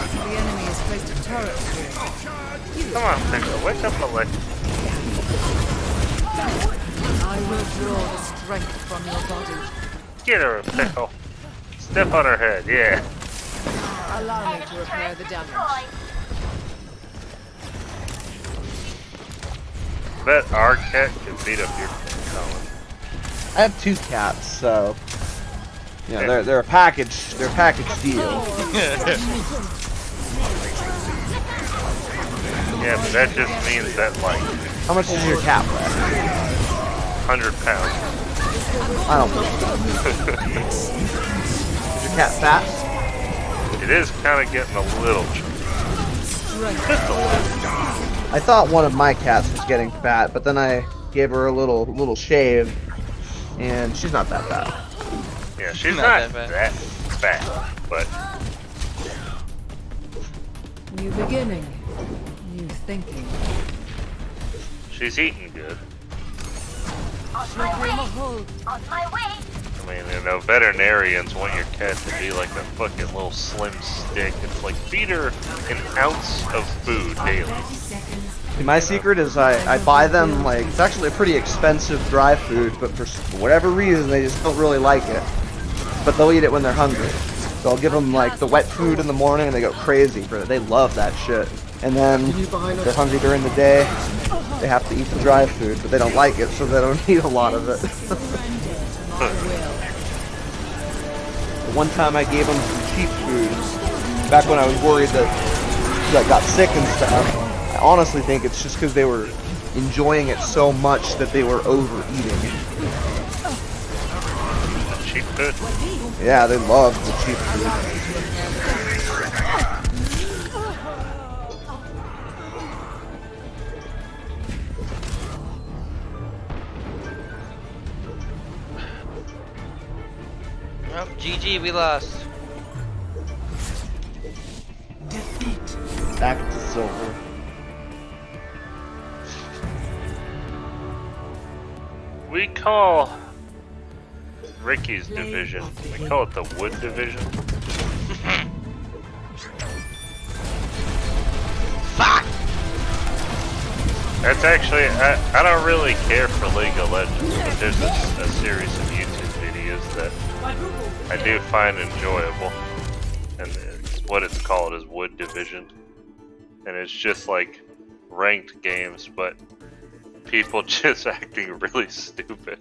The enemy has placed a turret here. Come on, Pico, wake up, Alexa. I will draw the strength from your body. Get her, Pico. Step on her head, yeah. Allow me to repair the damage. Bet our cat can beat up your cat, Colin. I have 2 cats, so they're a package. They're a package deal. Yeah, but that just means that, like, How much does your cat weigh? 100 pounds. I don't think so. Is your cat fat? It is kind of getting a little chunky. Just a little. I thought one of my cats was getting fat, but then I gave her a little shave, and she's not that fat. Yeah, she's not that fat, but New beginning. New thinking. she's eating good. On my way. On my way. I mean, you know, veterinarians want your cat to be like a fucking little slim stick. It's like, feed her an ounce of food daily. See, my secret is I buy them, like, it's actually a pretty expensive dry food, but for whatever reason they just don't really like it. But they'll eat it when they're hungry. So I'll give them, like, the wet food in the morning and they go crazy for it. They love that shit. And then they're hungry during the day, they have to eat the dry food, but they don't like it, so they don't eat a lot of it. One time I gave them some cheap food, back when I was worried that I got sick and stuff. I honestly think it's just because they were enjoying it so much that they were overeating. Cheap food? Yeah, they love the cheap food. Well, GG, we lost. Back to silver. We call Ricky's division, we call it the Wood Division. Fuck! That's actually, I don't really care for League of Legends, but there's a series of YouTube videos that I do find enjoyable. And what it's called is Wood Division. And it's just like ranked games, but people just acting really stupid.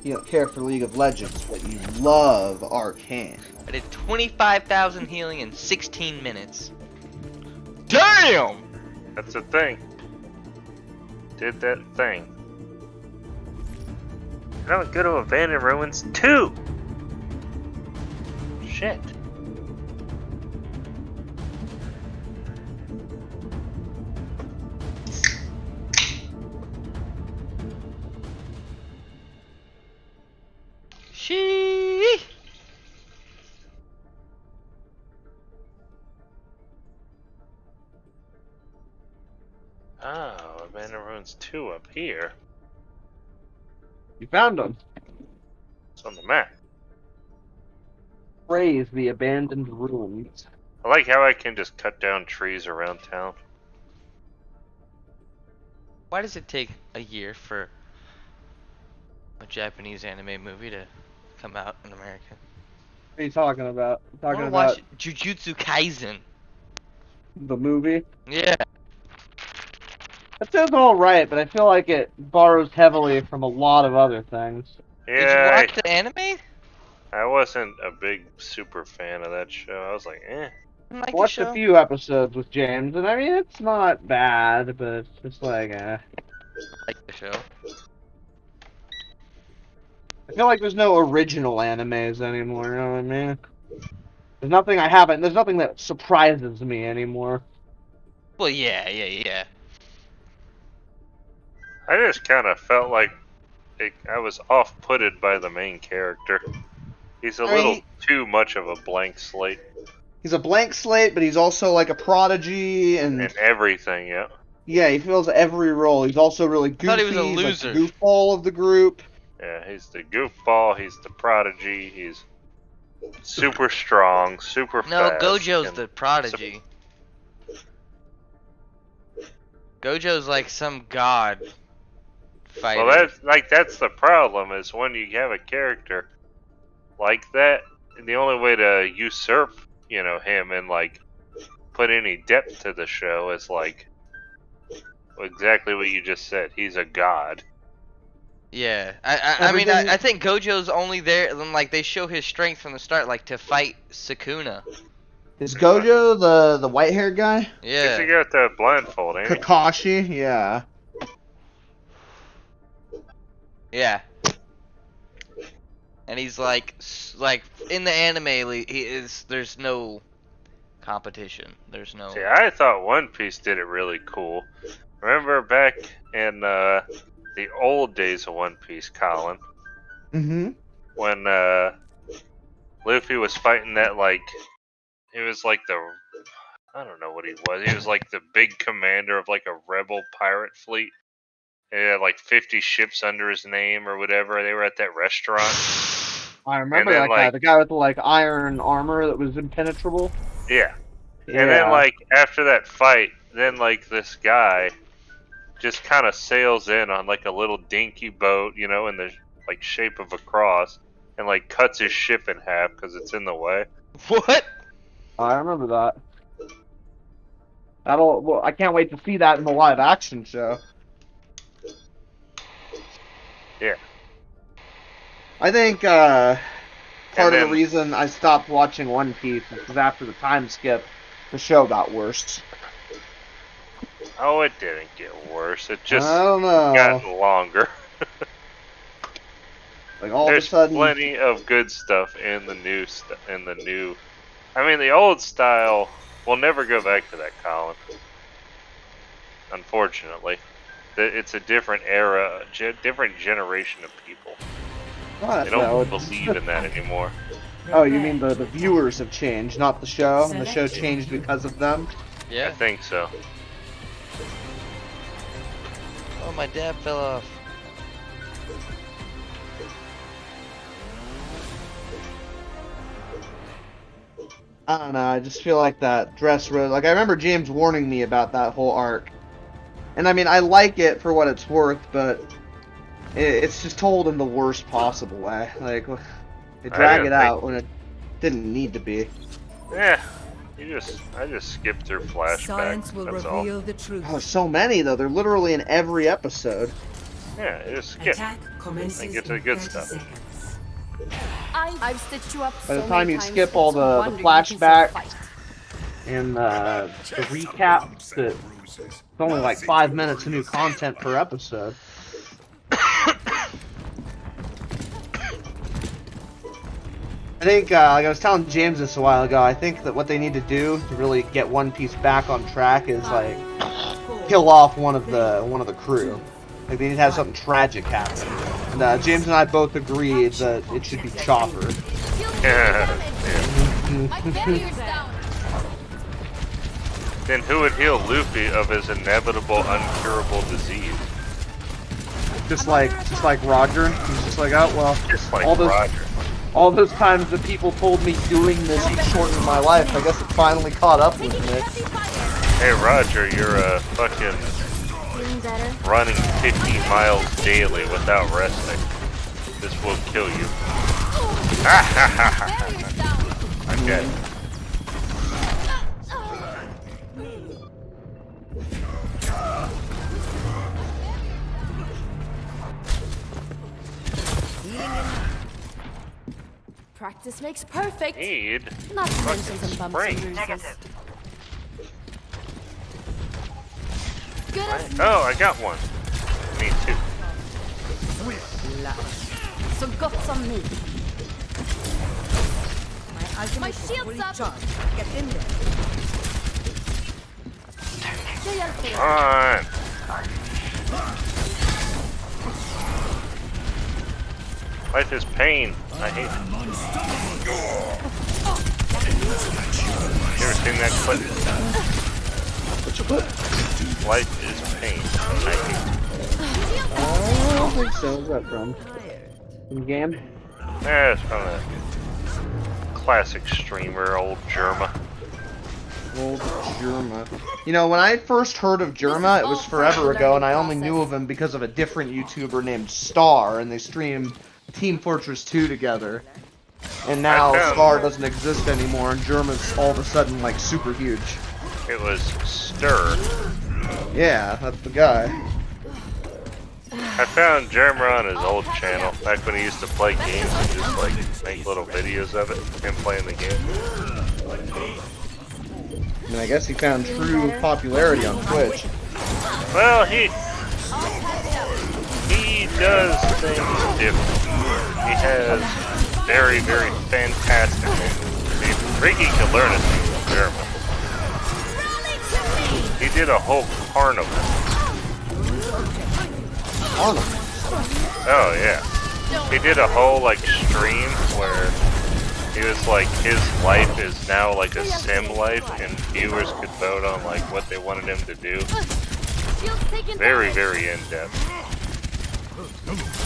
You don't care for League of Legends, but you love Arcane. I did 25,000 healing in 16 minutes. Damn! That's the thing. Did that thing. I don't go to Abandoned Ruins 2! Shit. Shee. Oh, Abandoned Ruins 2 up here. You found them. It's on the map. Praise the abandoned ruins. I like how I can just cut down trees around town. Why does it take a year for a Japanese anime movie to come out in America? What are you talking about? I Talking wanna about watch Jujutsu Kaisen. the movie? Yeah. It says alright, but I feel like it borrows heavily from a lot of other things. Yeah, Did you watch the anime? I wasn't a big super fan of that show. I was like, eh. Like Watched a few episodes with James, and I mean, it's not bad, but it's just like, I like the show. I feel like there's no original animes anymore, you know what I mean? There's nothing that surprises me anymore. Well, yeah. I just kind of felt like I was off-putted by the main character. He's a little too much of a blank slate. He's a blank slate, but he's also like a prodigy and everything, yeah. Yeah, he fills every role. He's also really goofy. I thought he was a He's loser. like the goofball of the group. Yeah, he's the goofball, he's the prodigy, he's super strong, super No, fast. Gojo's the prodigy. Gojo's like some god fighter. Well, that's the problem, is when you have a character like that, the only way to usurp, him and like put any depth to the show is like exactly what you just said. He's a god. Yeah, I think Gojo's only there, and like they show his strength from the start, like to fight Sukuna. Is Gojo the white-haired guy? Yeah. He got the blindfold, ain't he? Kakashi, yeah. Yeah. And he's like in the anime, there's no competition. There's no. See, I thought One Piece did it really cool. Remember back in the old days of One Piece, Colin? Mm-hmm. When Luffy was fighting that, it was like I don't know what he was. He was like the big commander of like a rebel pirate fleet. He had like 50 ships under his name or whatever. They were at that restaurant. I remember that guy. The guy with the iron armor that was impenetrable. Yeah. And then after that fight, then this guy just kind of sails in on a little dinky boat, in the shape of a cross, and cuts his ship in half because it's in the way. What? I remember that. I can't wait to see that in the live action show. Yeah. I think part of the reason I stopped watching One Piece is because after the time skip, the show got worse. Oh, it didn't get worse. It just I don't know. got longer. All There's of a sudden, plenty of good stuff in the new I mean, the old style. We'll never go back to that, Colin. Unfortunately, it's a different era, different generation of people. Oh, they don't believe in that anymore. Oh, you mean the viewers have changed, not the show? And the show changed because of them? Yeah. I think so. Oh, my dab fell off. I don't know, I just feel like that Dressrosa... I remember James warning me about that whole arc. And I mean, I like it for what it's worth, but it's just told in the worst possible way. They drag it out when it didn't need to be. Yeah, I just skipped through flashbacks. Science will that's reveal all. the truth. Oh, so many, though. They're literally in every episode. Yeah, just skip. Attack commences And get to the good stuff. I've stitched you up By the so time many you times, skip all it's a the wonder you can flashbacks fight. and the recaps, it's only 5 minutes of new content per episode. I think, like I was telling James this a while ago, I think that what they need to do to really get One Piece back on track is, like, kill off one of the crew. Like, they need to have something tragic happen. And, James and I both agreed that it should be Chopper. Then who would heal Luffy of his inevitable, uncurable disease? Just like Roger. He's just like, oh, well, Just like Roger. All those times that people told me doing this would shorten my life, I guess it finally caught up with me. Hey Roger, you're fucking running 15 miles daily without resting. This will kill you. Okay. Practice makes perfect. Need Not to mention some bumps and spring. bruises. Good as Oh, I got one. Me too. så gott som ny. My shield's up. Get in there. Jag hjälper dig. On. Life is pain. I hate it. You ever seen that clip? What's your clip? Life is pain. I hate it. I don't think so. Where's that from? From game? Yeah, it's from a classic streamer, old Germa. Old Germa. You know, when I first heard of Germa, it was forever ago, and I only knew of him because of a different YouTuber named Star, and they streamed Team Fortress 2 together. And now Star doesn't exist anymore, and Germa's all of a sudden, like, super huge. It was Stir. Yeah, that's the guy. I found Germa on his old channel, back when he used to play games and just, like, make little videos of it, him playing the game. I mean, I guess he found true popularity on Twitch. Well, he does things different. He has very, very fantastic moves. Ricky can learn a thing from Germa. He did a whole carnival. Carnival? Oh, yeah. He did a whole, like, stream where he was like, his life is now like a sim life, and viewers could vote on, like, what they wanted him to do. Very, very in-depth.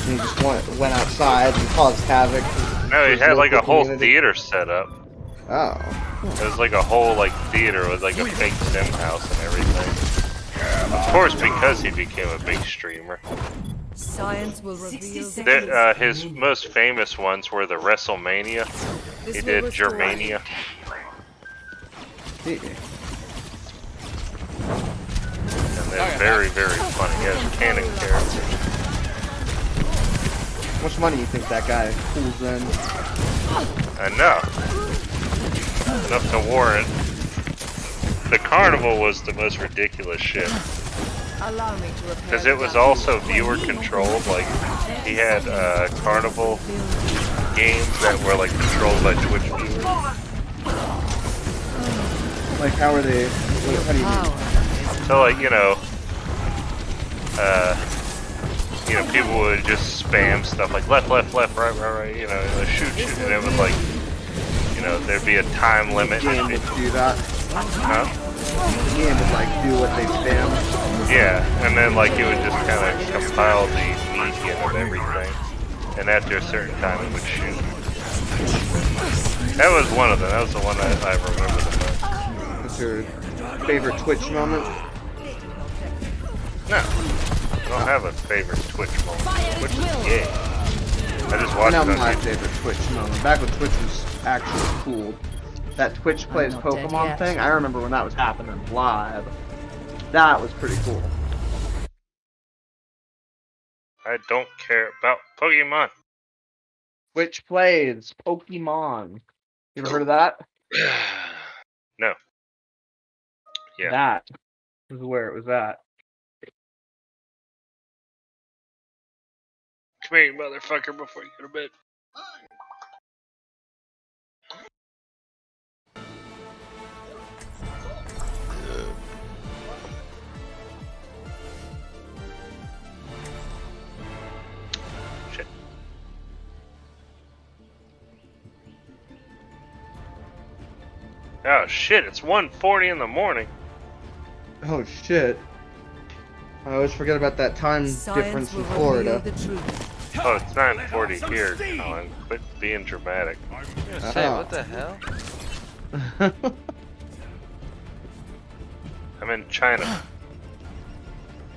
He just went outside and caused havoc. No, he had, like, a whole theater set up. Oh. It was like a whole, like, theater with, like, a fake sim house and everything. Of course, because he became a big streamer. Science will reveal His most famous ones were the WrestleMania. He did Germania. And they're very, very funny. He has canon characters. How much money do you think that guy pulls in? Enough to warrant. The carnival was the most ridiculous shit. Because it was also viewer controlled. Like, he had carnival games that were, like, controlled by Twitch viewers. Like, how are they? How do you mean? So, like, you know, people would just spam stuff like left, left, left, right, right, right, you know, shoot, shoot, and it was like, you know, there'd be a time limit. The game would do that. Huh? The game would, like, do what they spam. Yeah, and then, like, it would just kind of compile the median of everything, and after a certain time it would shoot. That was one of them. That was the one I remember the most. What's your favorite Twitch moment? No, I don't have a favorite Twitch moment. Twitch is gay. I just watched I it know on my YouTube. favorite Twitch moment. Back when Twitch was actually cool. That Twitch plays Pokemon thing, I remember when that was happening live. That was pretty cool. I don't care about Pokemon. Twitch plays Pokemon. You ever heard of that? No. Yeah. That is where it was at. Come here, you motherfucker, before you go to bed. Oh shit! It's 1:40 in the morning. Oh shit. I always forget about that time difference in Florida. Oh, it's 9:40 here, Colin. Quit being dramatic. I was gonna say, what the hell? I'm in China.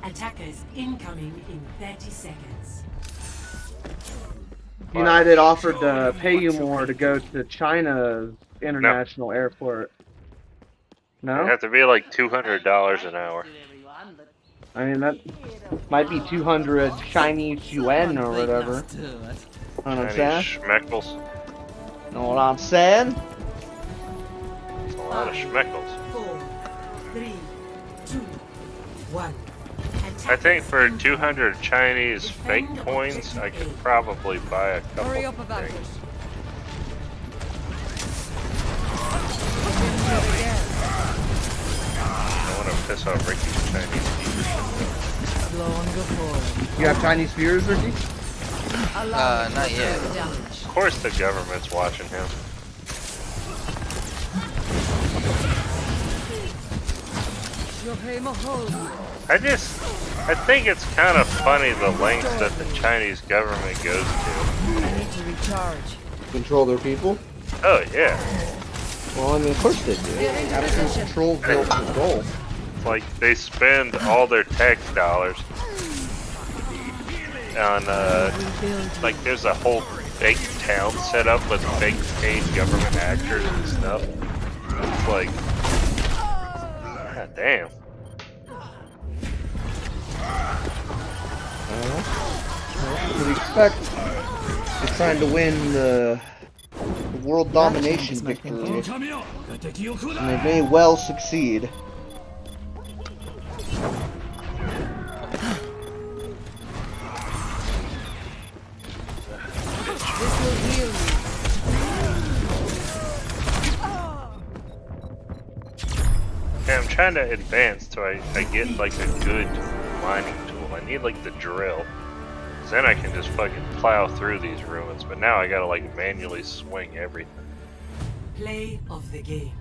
Attackers incoming in 30 seconds. United offered to pay you more to go to China's international airport. No? It have to be like $200 an hour. I mean, that might be 200 Chinese yuan or whatever. Know what I'm saying? Chinese schmeckles. Know what I'm saying? It's a lot of schmeckles. 4, 3, 2, 1. I think for 200 Chinese fake coins, I could probably buy a couple Hurry up, things. Avengers. I want to piss off Ricky's Chinese You have Chinese viewers, Ricky? Not yet. Of course the government's watching him. I think it's kind of funny the lengths that the Chinese government goes to. I need to recharge. Control their people? Oh yeah. Well, I mean, of course they do. Absolute control, guilt, control. Like they spend all their tax dollars on like there's a whole fake town set up with fake paid government actors and stuff. It's like, god damn. What do you expect? They're trying to win the world domination victory, and they may well succeed. This will heal you. Yeah, I'm trying to advance so I get like a good mining tool. I need like the drill. 'Cause then I can just fucking plow through these ruins. But now I gotta like manually swing everything. Play of the game.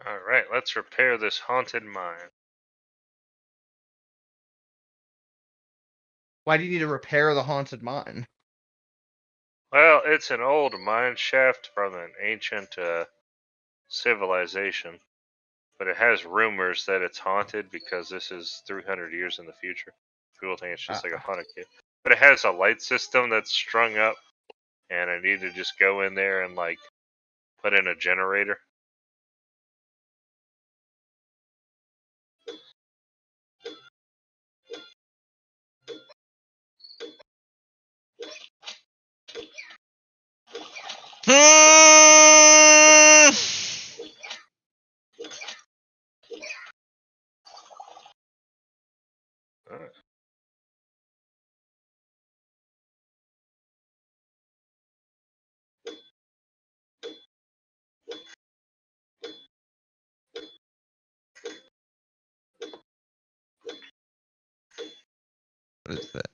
Alright, let's repair this haunted mine. Why do you need to repair the haunted mine? Well, it's an old mine shaft from an ancient civilization. But it has rumors that it's haunted because this is 300 years in the future. People think it's just like a haunted cave. But it has a light system that's strung up. And I need to just go in there and like put in a generator. What is that?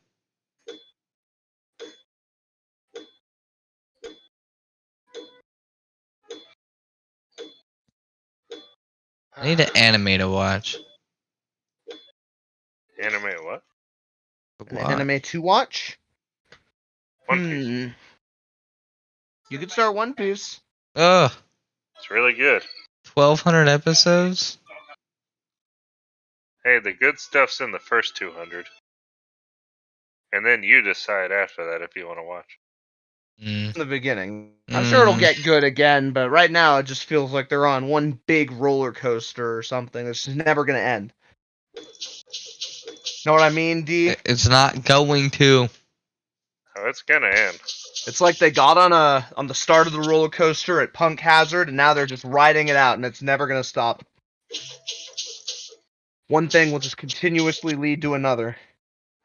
I need an anime to watch. Anime what? An anime to watch? One Piece. You could start One Piece. Ugh. It's really good. 1,200 episodes? Hey, the good stuff's in the first 200. And then you decide after that if you want to watch. In the beginning. I'm sure it'll get good again, but right now it just feels like they're on one big roller coaster or something that's just never gonna end. Know what I mean, D? It's not going to. Oh, it's gonna end. It's like they got on the start of the roller coaster at Punk Hazard, and now they're just riding it out, and it's never gonna stop. One thing will just continuously lead to another.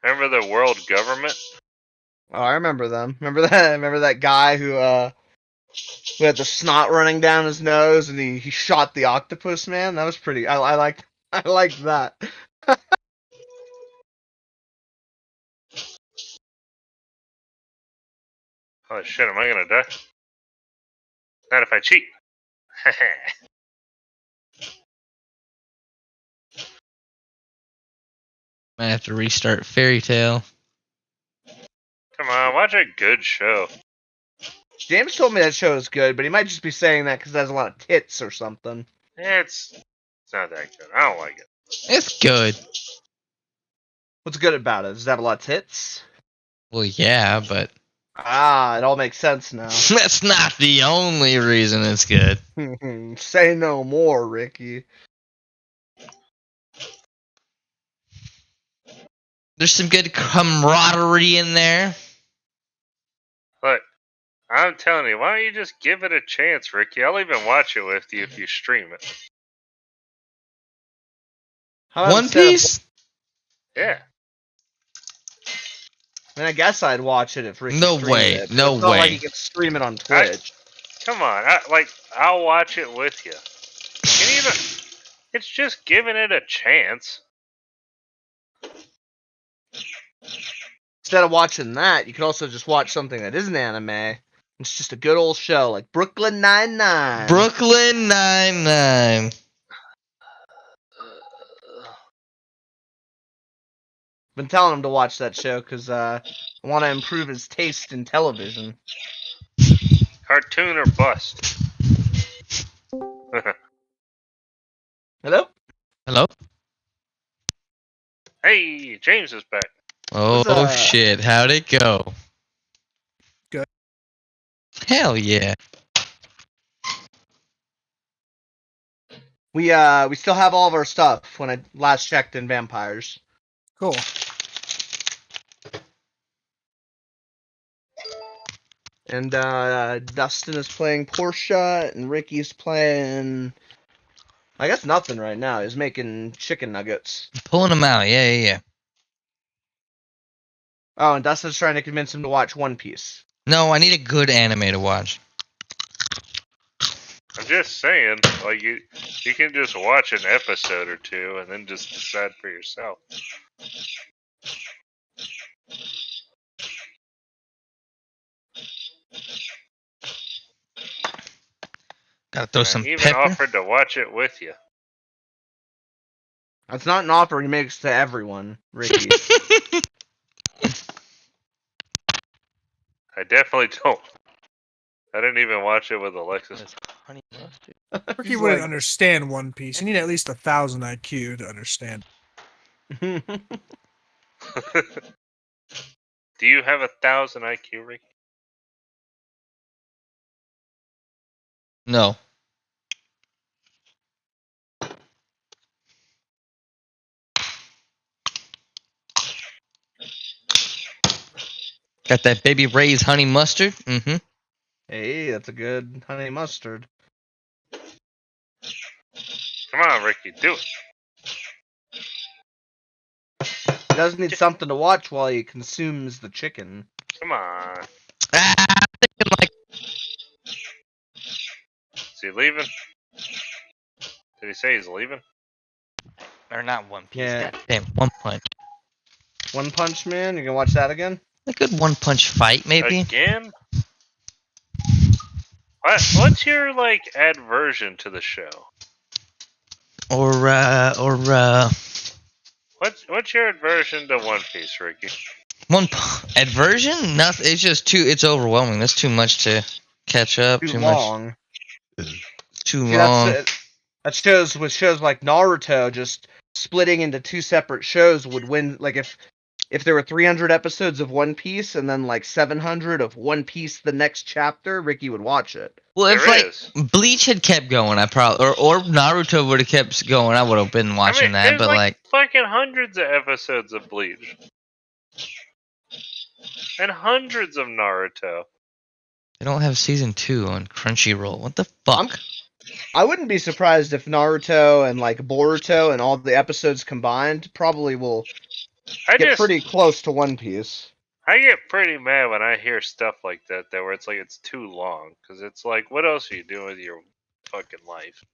Remember the world government? Oh, I remember them. Remember that? Remember that guy who had the snot running down his nose, and he shot the octopus man. That was pretty. I liked that. Oh shit, am I gonna die? Not if I cheat. Might have to restart Fairy Tale. Come on, watch a good show. James told me that show is good, but he might just be saying that because it has a lot of tits or something. It's not that good. I don't like it. It's good. What's good about it? Does it have a lot of tits? Well, yeah, but Ah, it all makes sense now. that's not the only reason it's good. Say no more, Ricky. There's some good camaraderie in there. Look, I'm telling you, why don't you just give it a chance, Ricky? I'll even watch it with you if you stream it. One Piece? Yeah. I mean, I guess I'd watch it if Ricky No streamed way, it, but no it's not way. like you can stream it on Twitch. Come on, I'll watch it with you. It's just giving it a chance. Instead of watching that, you could also just watch something that isn't anime. It's just a good old show like Brooklyn Nine-Nine. Brooklyn Nine-Nine. Been telling him to watch that show because I want to improve his taste in television. Cartoon or bust. Hello? Hello? Hey, James is back. Oh shit, how'd it go? Good. Hell yeah. We still have all of our stuff when I last checked in Vampires. Cool. And Dustin is playing Portia, and Ricky's playing, I guess, nothing right now. He's making chicken nuggets. Pulling them out, yeah. Oh, and Dustin's trying to convince him to watch One Piece. No, I need a good anime to watch. I'm just saying, like you can just watch an episode or two and then just decide for yourself. Gotta throw some even pepper. offered to watch it with you. That's not an offer he makes to everyone, Ricky. I definitely don't. I didn't even watch it with Alexis. Ricky wouldn't understand One Piece. You need at least 1,000 IQ to understand. Do you have 1,000 IQ, Ricky? No. Got that Baby Ray's honey mustard? Mm-hmm. Hey, that's a good honey mustard. Come on, Ricky, do it. He does need something to watch while he consumes the chicken. Come on. Is he leaving? Did he say he's leaving? Or not One Piece. Yeah. Damn, One Punch. One Punch Man? You gonna watch that again? A good One Punch fight, maybe? Again? What's your, like, aversion to the show? Or What's your aversion to One Piece, Ricky? Aversion? Nothing. It's just it's overwhelming. That's too much to catch up. Too much. long. Too See, long. That shows with shows like Naruto, just splitting into 2 separate shows would win. Like if there were 300 episodes of One Piece and then like 700 of One Piece the next chapter, Ricky would watch it. Well, if Bleach had kept going, I probably or Naruto would have kept going, I would have been watching that. there's But like fucking hundreds of episodes of Bleach. And hundreds of Naruto. they don't have season 2 on Crunchyroll. What the fuck? I wouldn't be surprised if Naruto and like Boruto and all the episodes combined probably will get pretty close to One Piece. I get pretty mad when I hear stuff like that, where it's like it's too long. Because it's like, what else are you doing with your fucking life?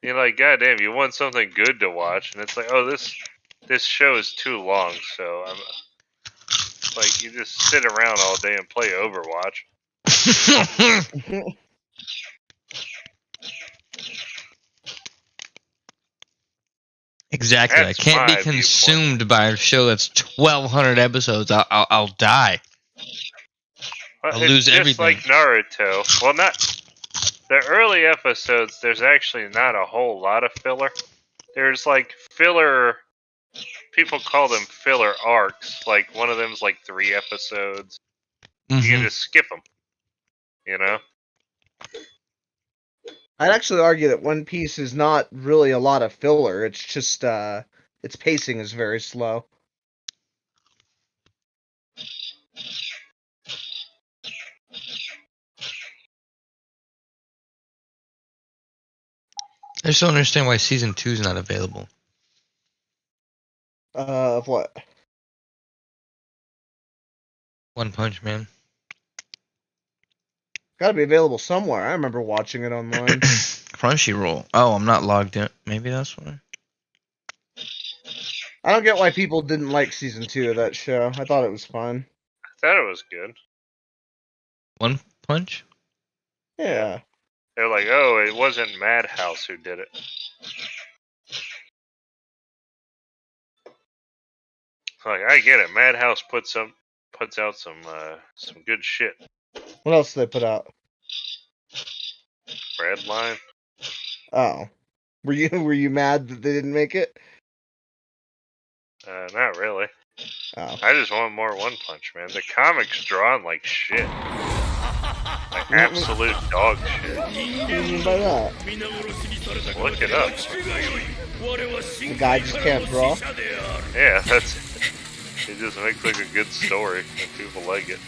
You're like, goddamn, you want something good to watch, and it's like, oh, this show is too long, so I'm like, you just sit around all day and play Overwatch. Exactly. I can't be consumed by a show that's 1,200 episodes. I'll die. I'll lose just everything. Like Naruto. Well, not the early episodes. There's actually not a whole lot of filler. There's like filler. People call them filler arcs. Like one of them's like 3 episodes. You can just skip them. You know. I'd actually argue that One Piece is not really a lot of filler. It's just its pacing is very slow. I just don't understand why season 2 is not available. Of what? One Punch Man. Gotta be available somewhere. I remember watching it online. Crunchyroll. Oh, I'm not logged in. Maybe that's why. I don't get why people didn't like season 2 of that show. I thought it was fun. I thought it was good. One Punch? Yeah. They're like, oh, it wasn't Madhouse who did it. Like, I get it. Madhouse puts out some good shit. What else did they put out? Redline. Oh. Were you mad that they didn't make it? Not really. Oh. I just want more One Punch Man. The comic's drawn like shit. Like absolute dog shit. What do you mean by that? Look it up. The guy just can't draw? Yeah, it just makes like a good story and people like it.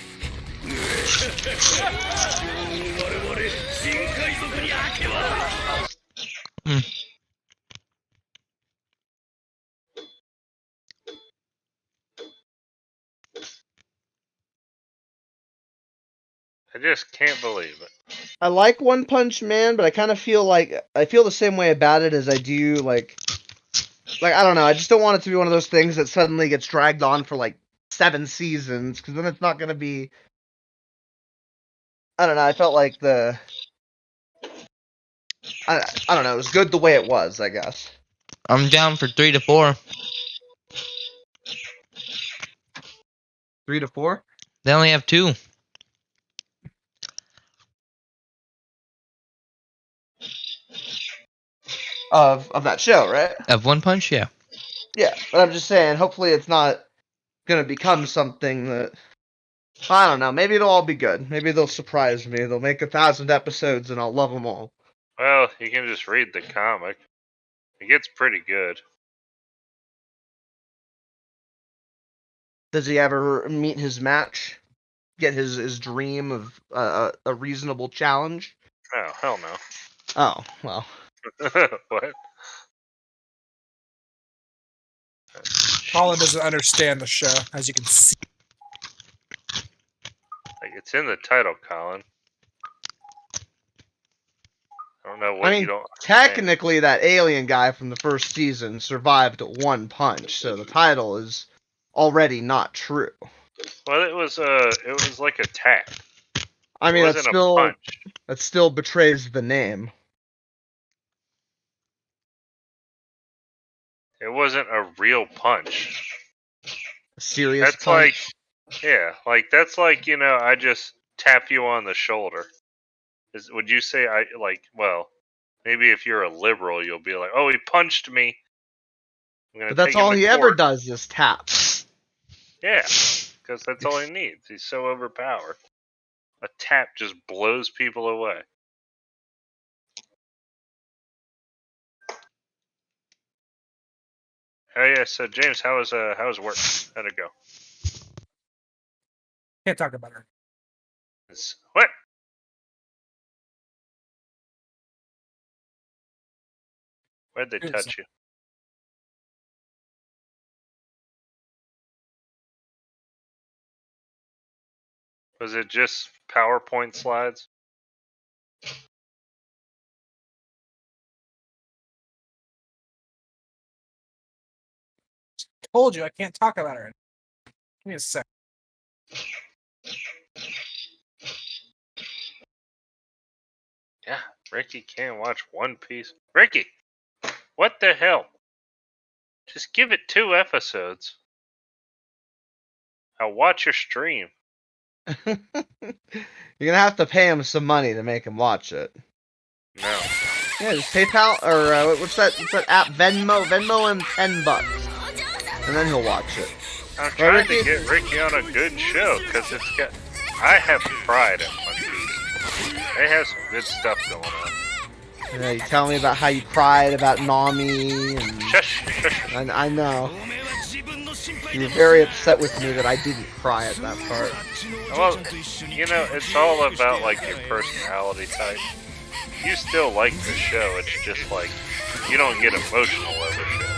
I just can't believe it. I like One Punch Man, but I kind of feel the same way about it as I do like I don't know. I just don't want it to be one of those things that suddenly gets dragged on for like 7 seasons, because then it's not going to be. I don't know. I felt like I don't know. It was good the way it was, I guess. I'm down for 3 to 4. 3 to 4? They only have 2. Of that show, right? Of One Punch, yeah. Yeah, but I'm just saying, hopefully it's not gonna become something that, I don't know, maybe it'll all be good. Maybe they'll surprise me. They'll make 1,000 episodes and I'll love them all. Well, you can just read the comic. It gets pretty good. Does he ever meet his match? Get his dream of a reasonable challenge? Oh, hell no. Oh, well. What? Colin doesn't understand the show, as you can see. Like, it's in the title, Colin. I don't know what you don't understand. Technically, that alien guy from the first season survived One Punch, so the title is already not true. Well, it was like a tag. I mean, it wasn't that still betrays the name. It wasn't a real punch. A serious that's punch? That's like, I just tap you on the shoulder. Would you say well, maybe if you're a liberal, you'll be like, oh, he punched me I'm gonna But that's take him all to he ever court. does is tap. Yeah, because that's all he needs. He's so overpowered. A tap just blows people away. Oh yeah, so James, how was work? How'd it go? Can't talk about her. What? Where'd they touch you? Was it just PowerPoint slides? Told you I can't talk about her. Give me a sec. Yeah, Ricky can't watch One Piece. Ricky, what the hell? Just give it 2 episodes. I'll watch your stream. You're gonna have to pay him some money to make him watch it. No. Yeah, just PayPal or what's that app? Venmo him $10, and then he'll watch it. I'm trying to get Ricky on a good show because I have pride in One Piece. They have some good stuff going on. You know, you tell me about how you cried about Nami, and Shush. I know. You were very upset with me that I didn't cry at that part. Well, you know, it's all about like your personality type. You still like the show, it's just like you don't get emotional over shows.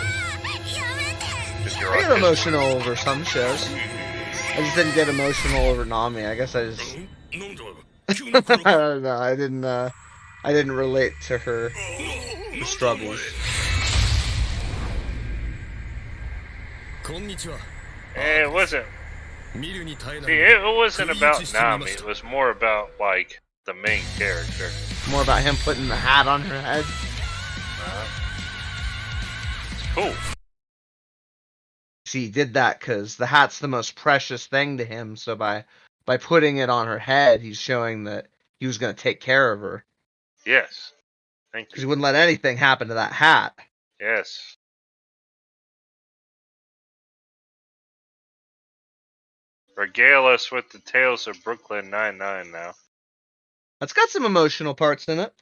I get emotional over some shows. I just didn't get emotional over Nami. I guess I just I don't know. I didn't relate to her struggles. It wasn't. See, it wasn't about Nami. It was more about like the main character. More about him putting the hat on her head. It's cool. See, he did that because the hat's the most precious thing to him. So by putting it on her head, he's showing that he was going to take care of her. Yes. Thank you. Because he wouldn't let anything happen to that hat. Yes. Regale us with the tales of Brooklyn Nine-Nine now. It's got some emotional parts in it.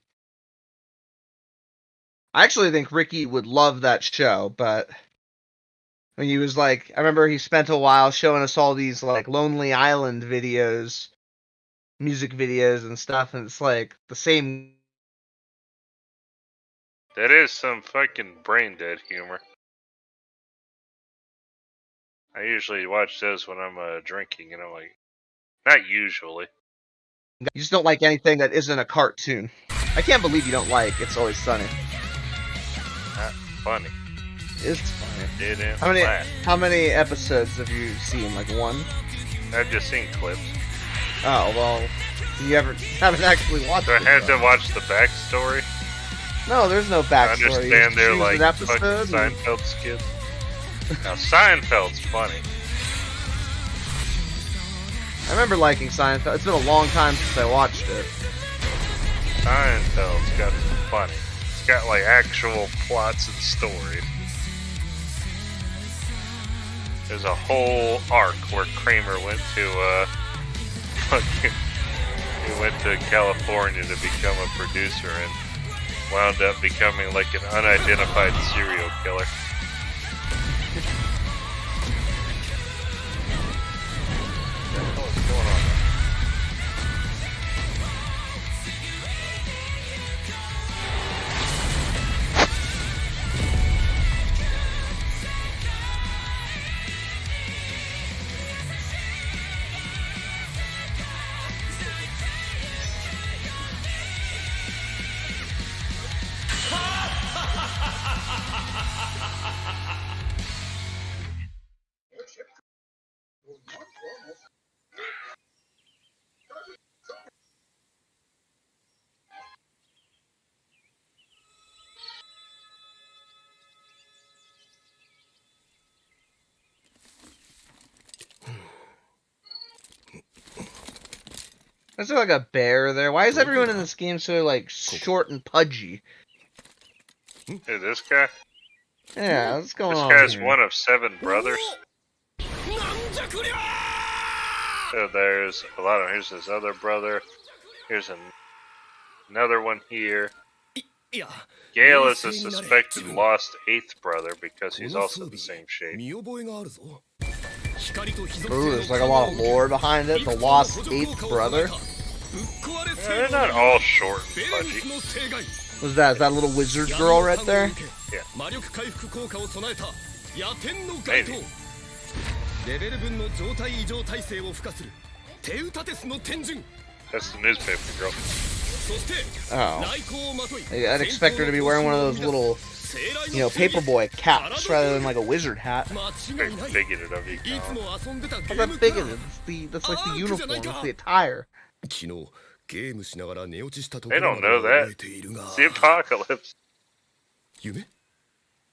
I actually think Ricky would love that show, but when he was like, I remember he spent a while showing us all these like Lonely Island videos, music videos and stuff, and it's like the same. That is some fucking brain dead humor. I usually watch those when I'm drinking, and I'm like, not usually. You just don't like anything that isn't a cartoon. I can't believe you don't like It's Always Sunny. Not funny. It's funny. Didn't How many episodes have you seen? Like one? I've just seen clips. Oh well, you haven't actually watched Do I it. have though. to watch the backstory? No, there's no I backstory. understand You they're choose like an fucking episode and- Seinfeld skits. Now Seinfeld's funny. I remember liking Seinfeld. It's been a long time since I watched it. Seinfeld's got some funny. It's got like actual plots and stories. There's a whole arc where Kramer went to he went to California to become a producer and wound up becoming like an unidentified serial killer. What's going on? There's like a bear there. Why is everyone in this game so like short and pudgy? Hey, this guy? Yeah, what's going This on guy's here? one of 7 brothers. So there's a lot of. Here's his other brother. Here's another one here. Gale is a suspected lost 8th brother because he's also the same shape. Ooh, there's like a lot of lore behind it. The lost 8th brother. Yeah, they're not all short and pudgy. What's that? Is that little wizard girl right there? Yeah. Maybe. That's the newspaper girl. Oh. I'd expect her to be wearing one of those little, you know, paperboy caps rather than like a wizard hat. Very bigoted of you. How's that bigoted? That's like the uniform. That's the attire. They don't know that. It's the apocalypse.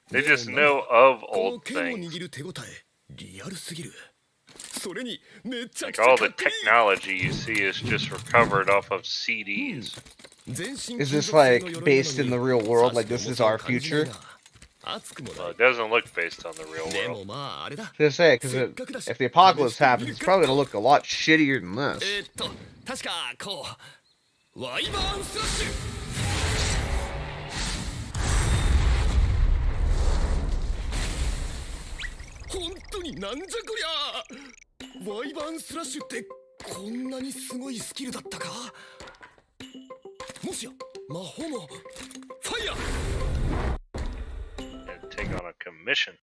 They just know of old things. Like all the technology you see is just recovered off of CDs. Is this like based in the real world? Like this is our future? Well, it doesn't look based on the real world. I was gonna say, because if the apocalypse happens, it's probably gonna look a lot shittier than this. 本当になんじゃこりゃ。ワイバーンスラッシュってこんなにすごいスキルだったか。もしや魔法のファイヤー。 And take on a commission.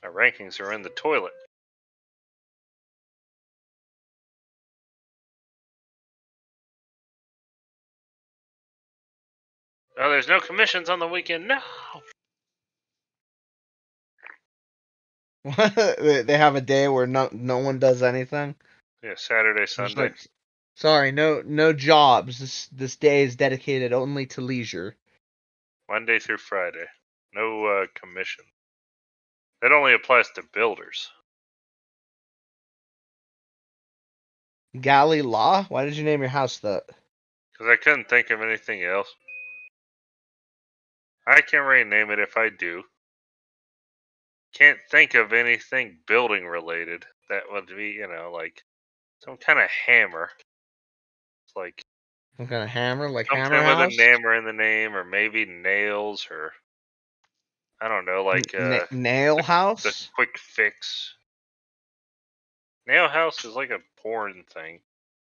Our rankings are in the toilet. Oh, there's no commissions on the weekend. No. They have a day where no one does anything. Yeah, Saturday, Sunday. Like, sorry, no jobs. This day is dedicated only to leisure. Monday through Friday. No commission. That only applies to builders. Galley Law? Why did you name your house that? Because I couldn't think of anything else. I can't rename it if I do. Can't think of anything building related that would be, you know, like some kind of hammer. It's like Some kind of hammer, like something Hammer House? with a hammer in the name, or maybe nails, or I don't know, like Nail House. The quick fix. Nail House is like a porn thing.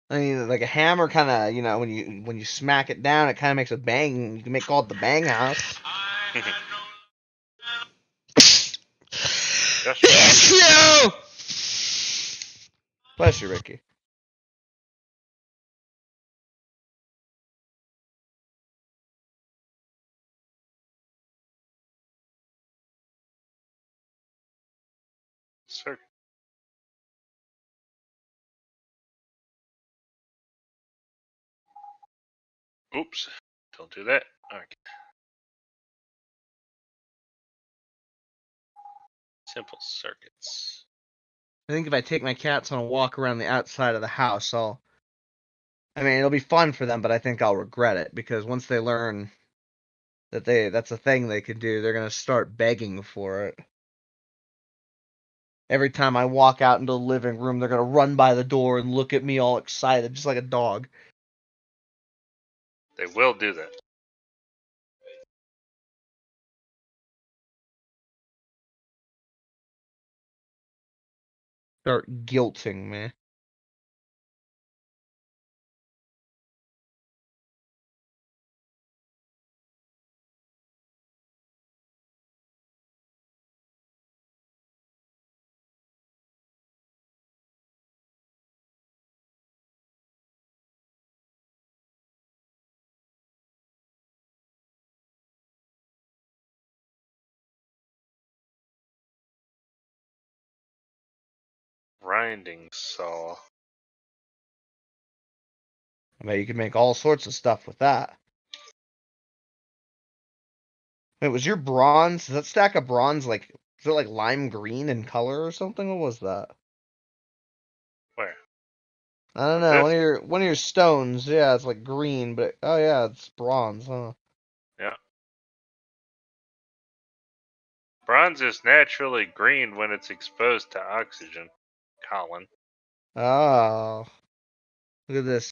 I mean, like a hammer, kind of, you know, when you smack it down, it kind of makes a bang. You can call it the Bang House. Bless you. Bless you, Ricky. Sir. Oops. Don't do that. Okay. Simple circuits. I think if I take my cats on a walk around the outside of the house, I mean, it'll be fun for them, but I think I'll regret it, because once they learn that that's a thing they can do, they're gonna start begging for it. Every time I walk out into the living room, they're gonna run by the door and look at me all excited, just like a dog. They will do that. Start guilting me. Grinding saw. I mean, you can make all sorts of stuff with that. Wait, was your bronze? Is that stack of bronze like, is it like lime green in color or something? What was that? Where? I don't know. One of your stones, yeah, it's like green, but oh yeah, it's bronze, huh? Yeah. Bronze is naturally green when it's exposed to oxygen. Colin. Oh. Look at this.